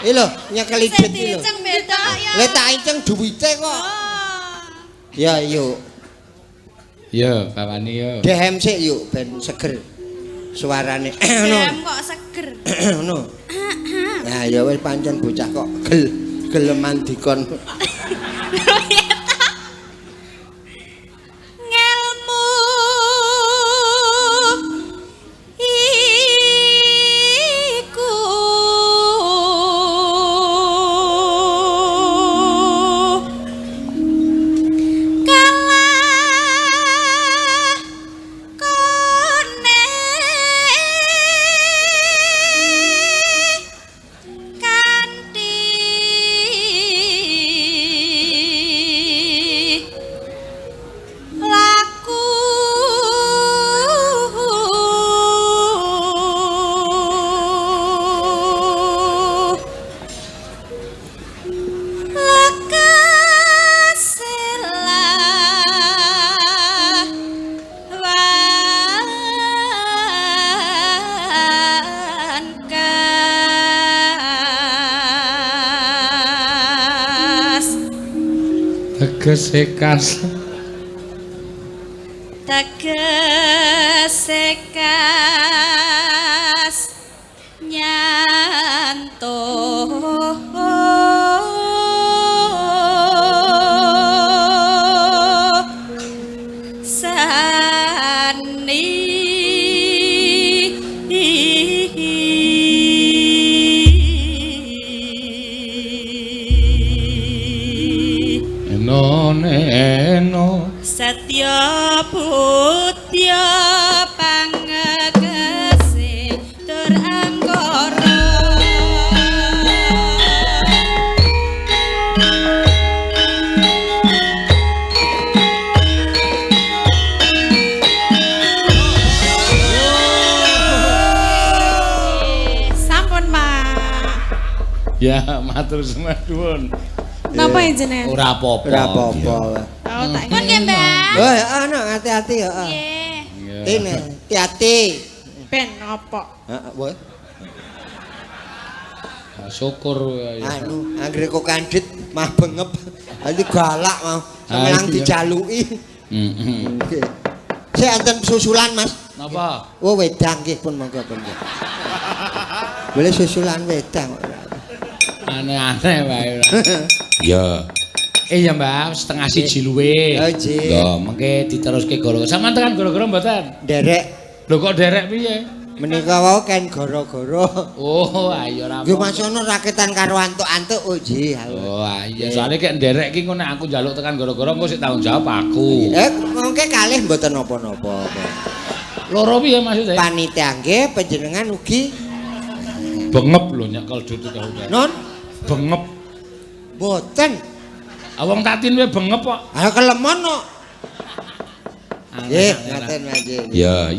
Lho, nyekel ijit iki lho. Ceng beda ya. Le tak inceng duwite kok. Ya yuk. Ya, bapane ya. Dehem sik yuk ben seger. Suarane. Ngono. Dem kok seger. Ngono. Nah, ya wis pancen bocah kok geleman dikon. Ngelmu iku kalah kone kanthi laku lakasela wankas Tegese kas. tegese kas nyanto sani Eno. Satya Putya pangegese tur anggara Sampun, Pak. Ya, matur suwun. Napa jenengan? Ora apa-apa. Ora apa-apa. Oh, tak pun nggih Mbak Oh, ya ana hati-hati ya. nggih Tin, hati-hati. ben napa? Heeh, woi. Syukur ya. Anu, anggere kok kandit mah bengep. Dadi galak mau. Semelang iya. dijaluki. Heeh. Nggih. Sik enten susulan, Mas. Napa? Oh, wedang nggih pun monggo pun. Boleh susulan wedang. Aneh-aneh wae. Ya. Ya Mbak, setengah siji luwe. Oh, Ji. Lho, mengke diteruske gara-gara. Sampeyan tekan gara-gara mboten? Derek Lho kok derek piye? menika wau ken gara-gara. Oh, ayo ora. Nggih Mas ono raketan karo antuk-antuk oh Ji. Oh, iya soalnya kayak derek ki ngono aku njaluk tekan gara-gara engko sik tanggung jawab aku. Mengke kalih mboten napa-napa. Loro piye maksudnya? Panitia nggih panjenengan ugi Bengep lho nyekel dudu karo. non Bengep. mboten. Awang Tatin wae bengep kok. Ayo kelemon kok. Nggih, Aneh-aneh. ngaten Mas Ji. Ya,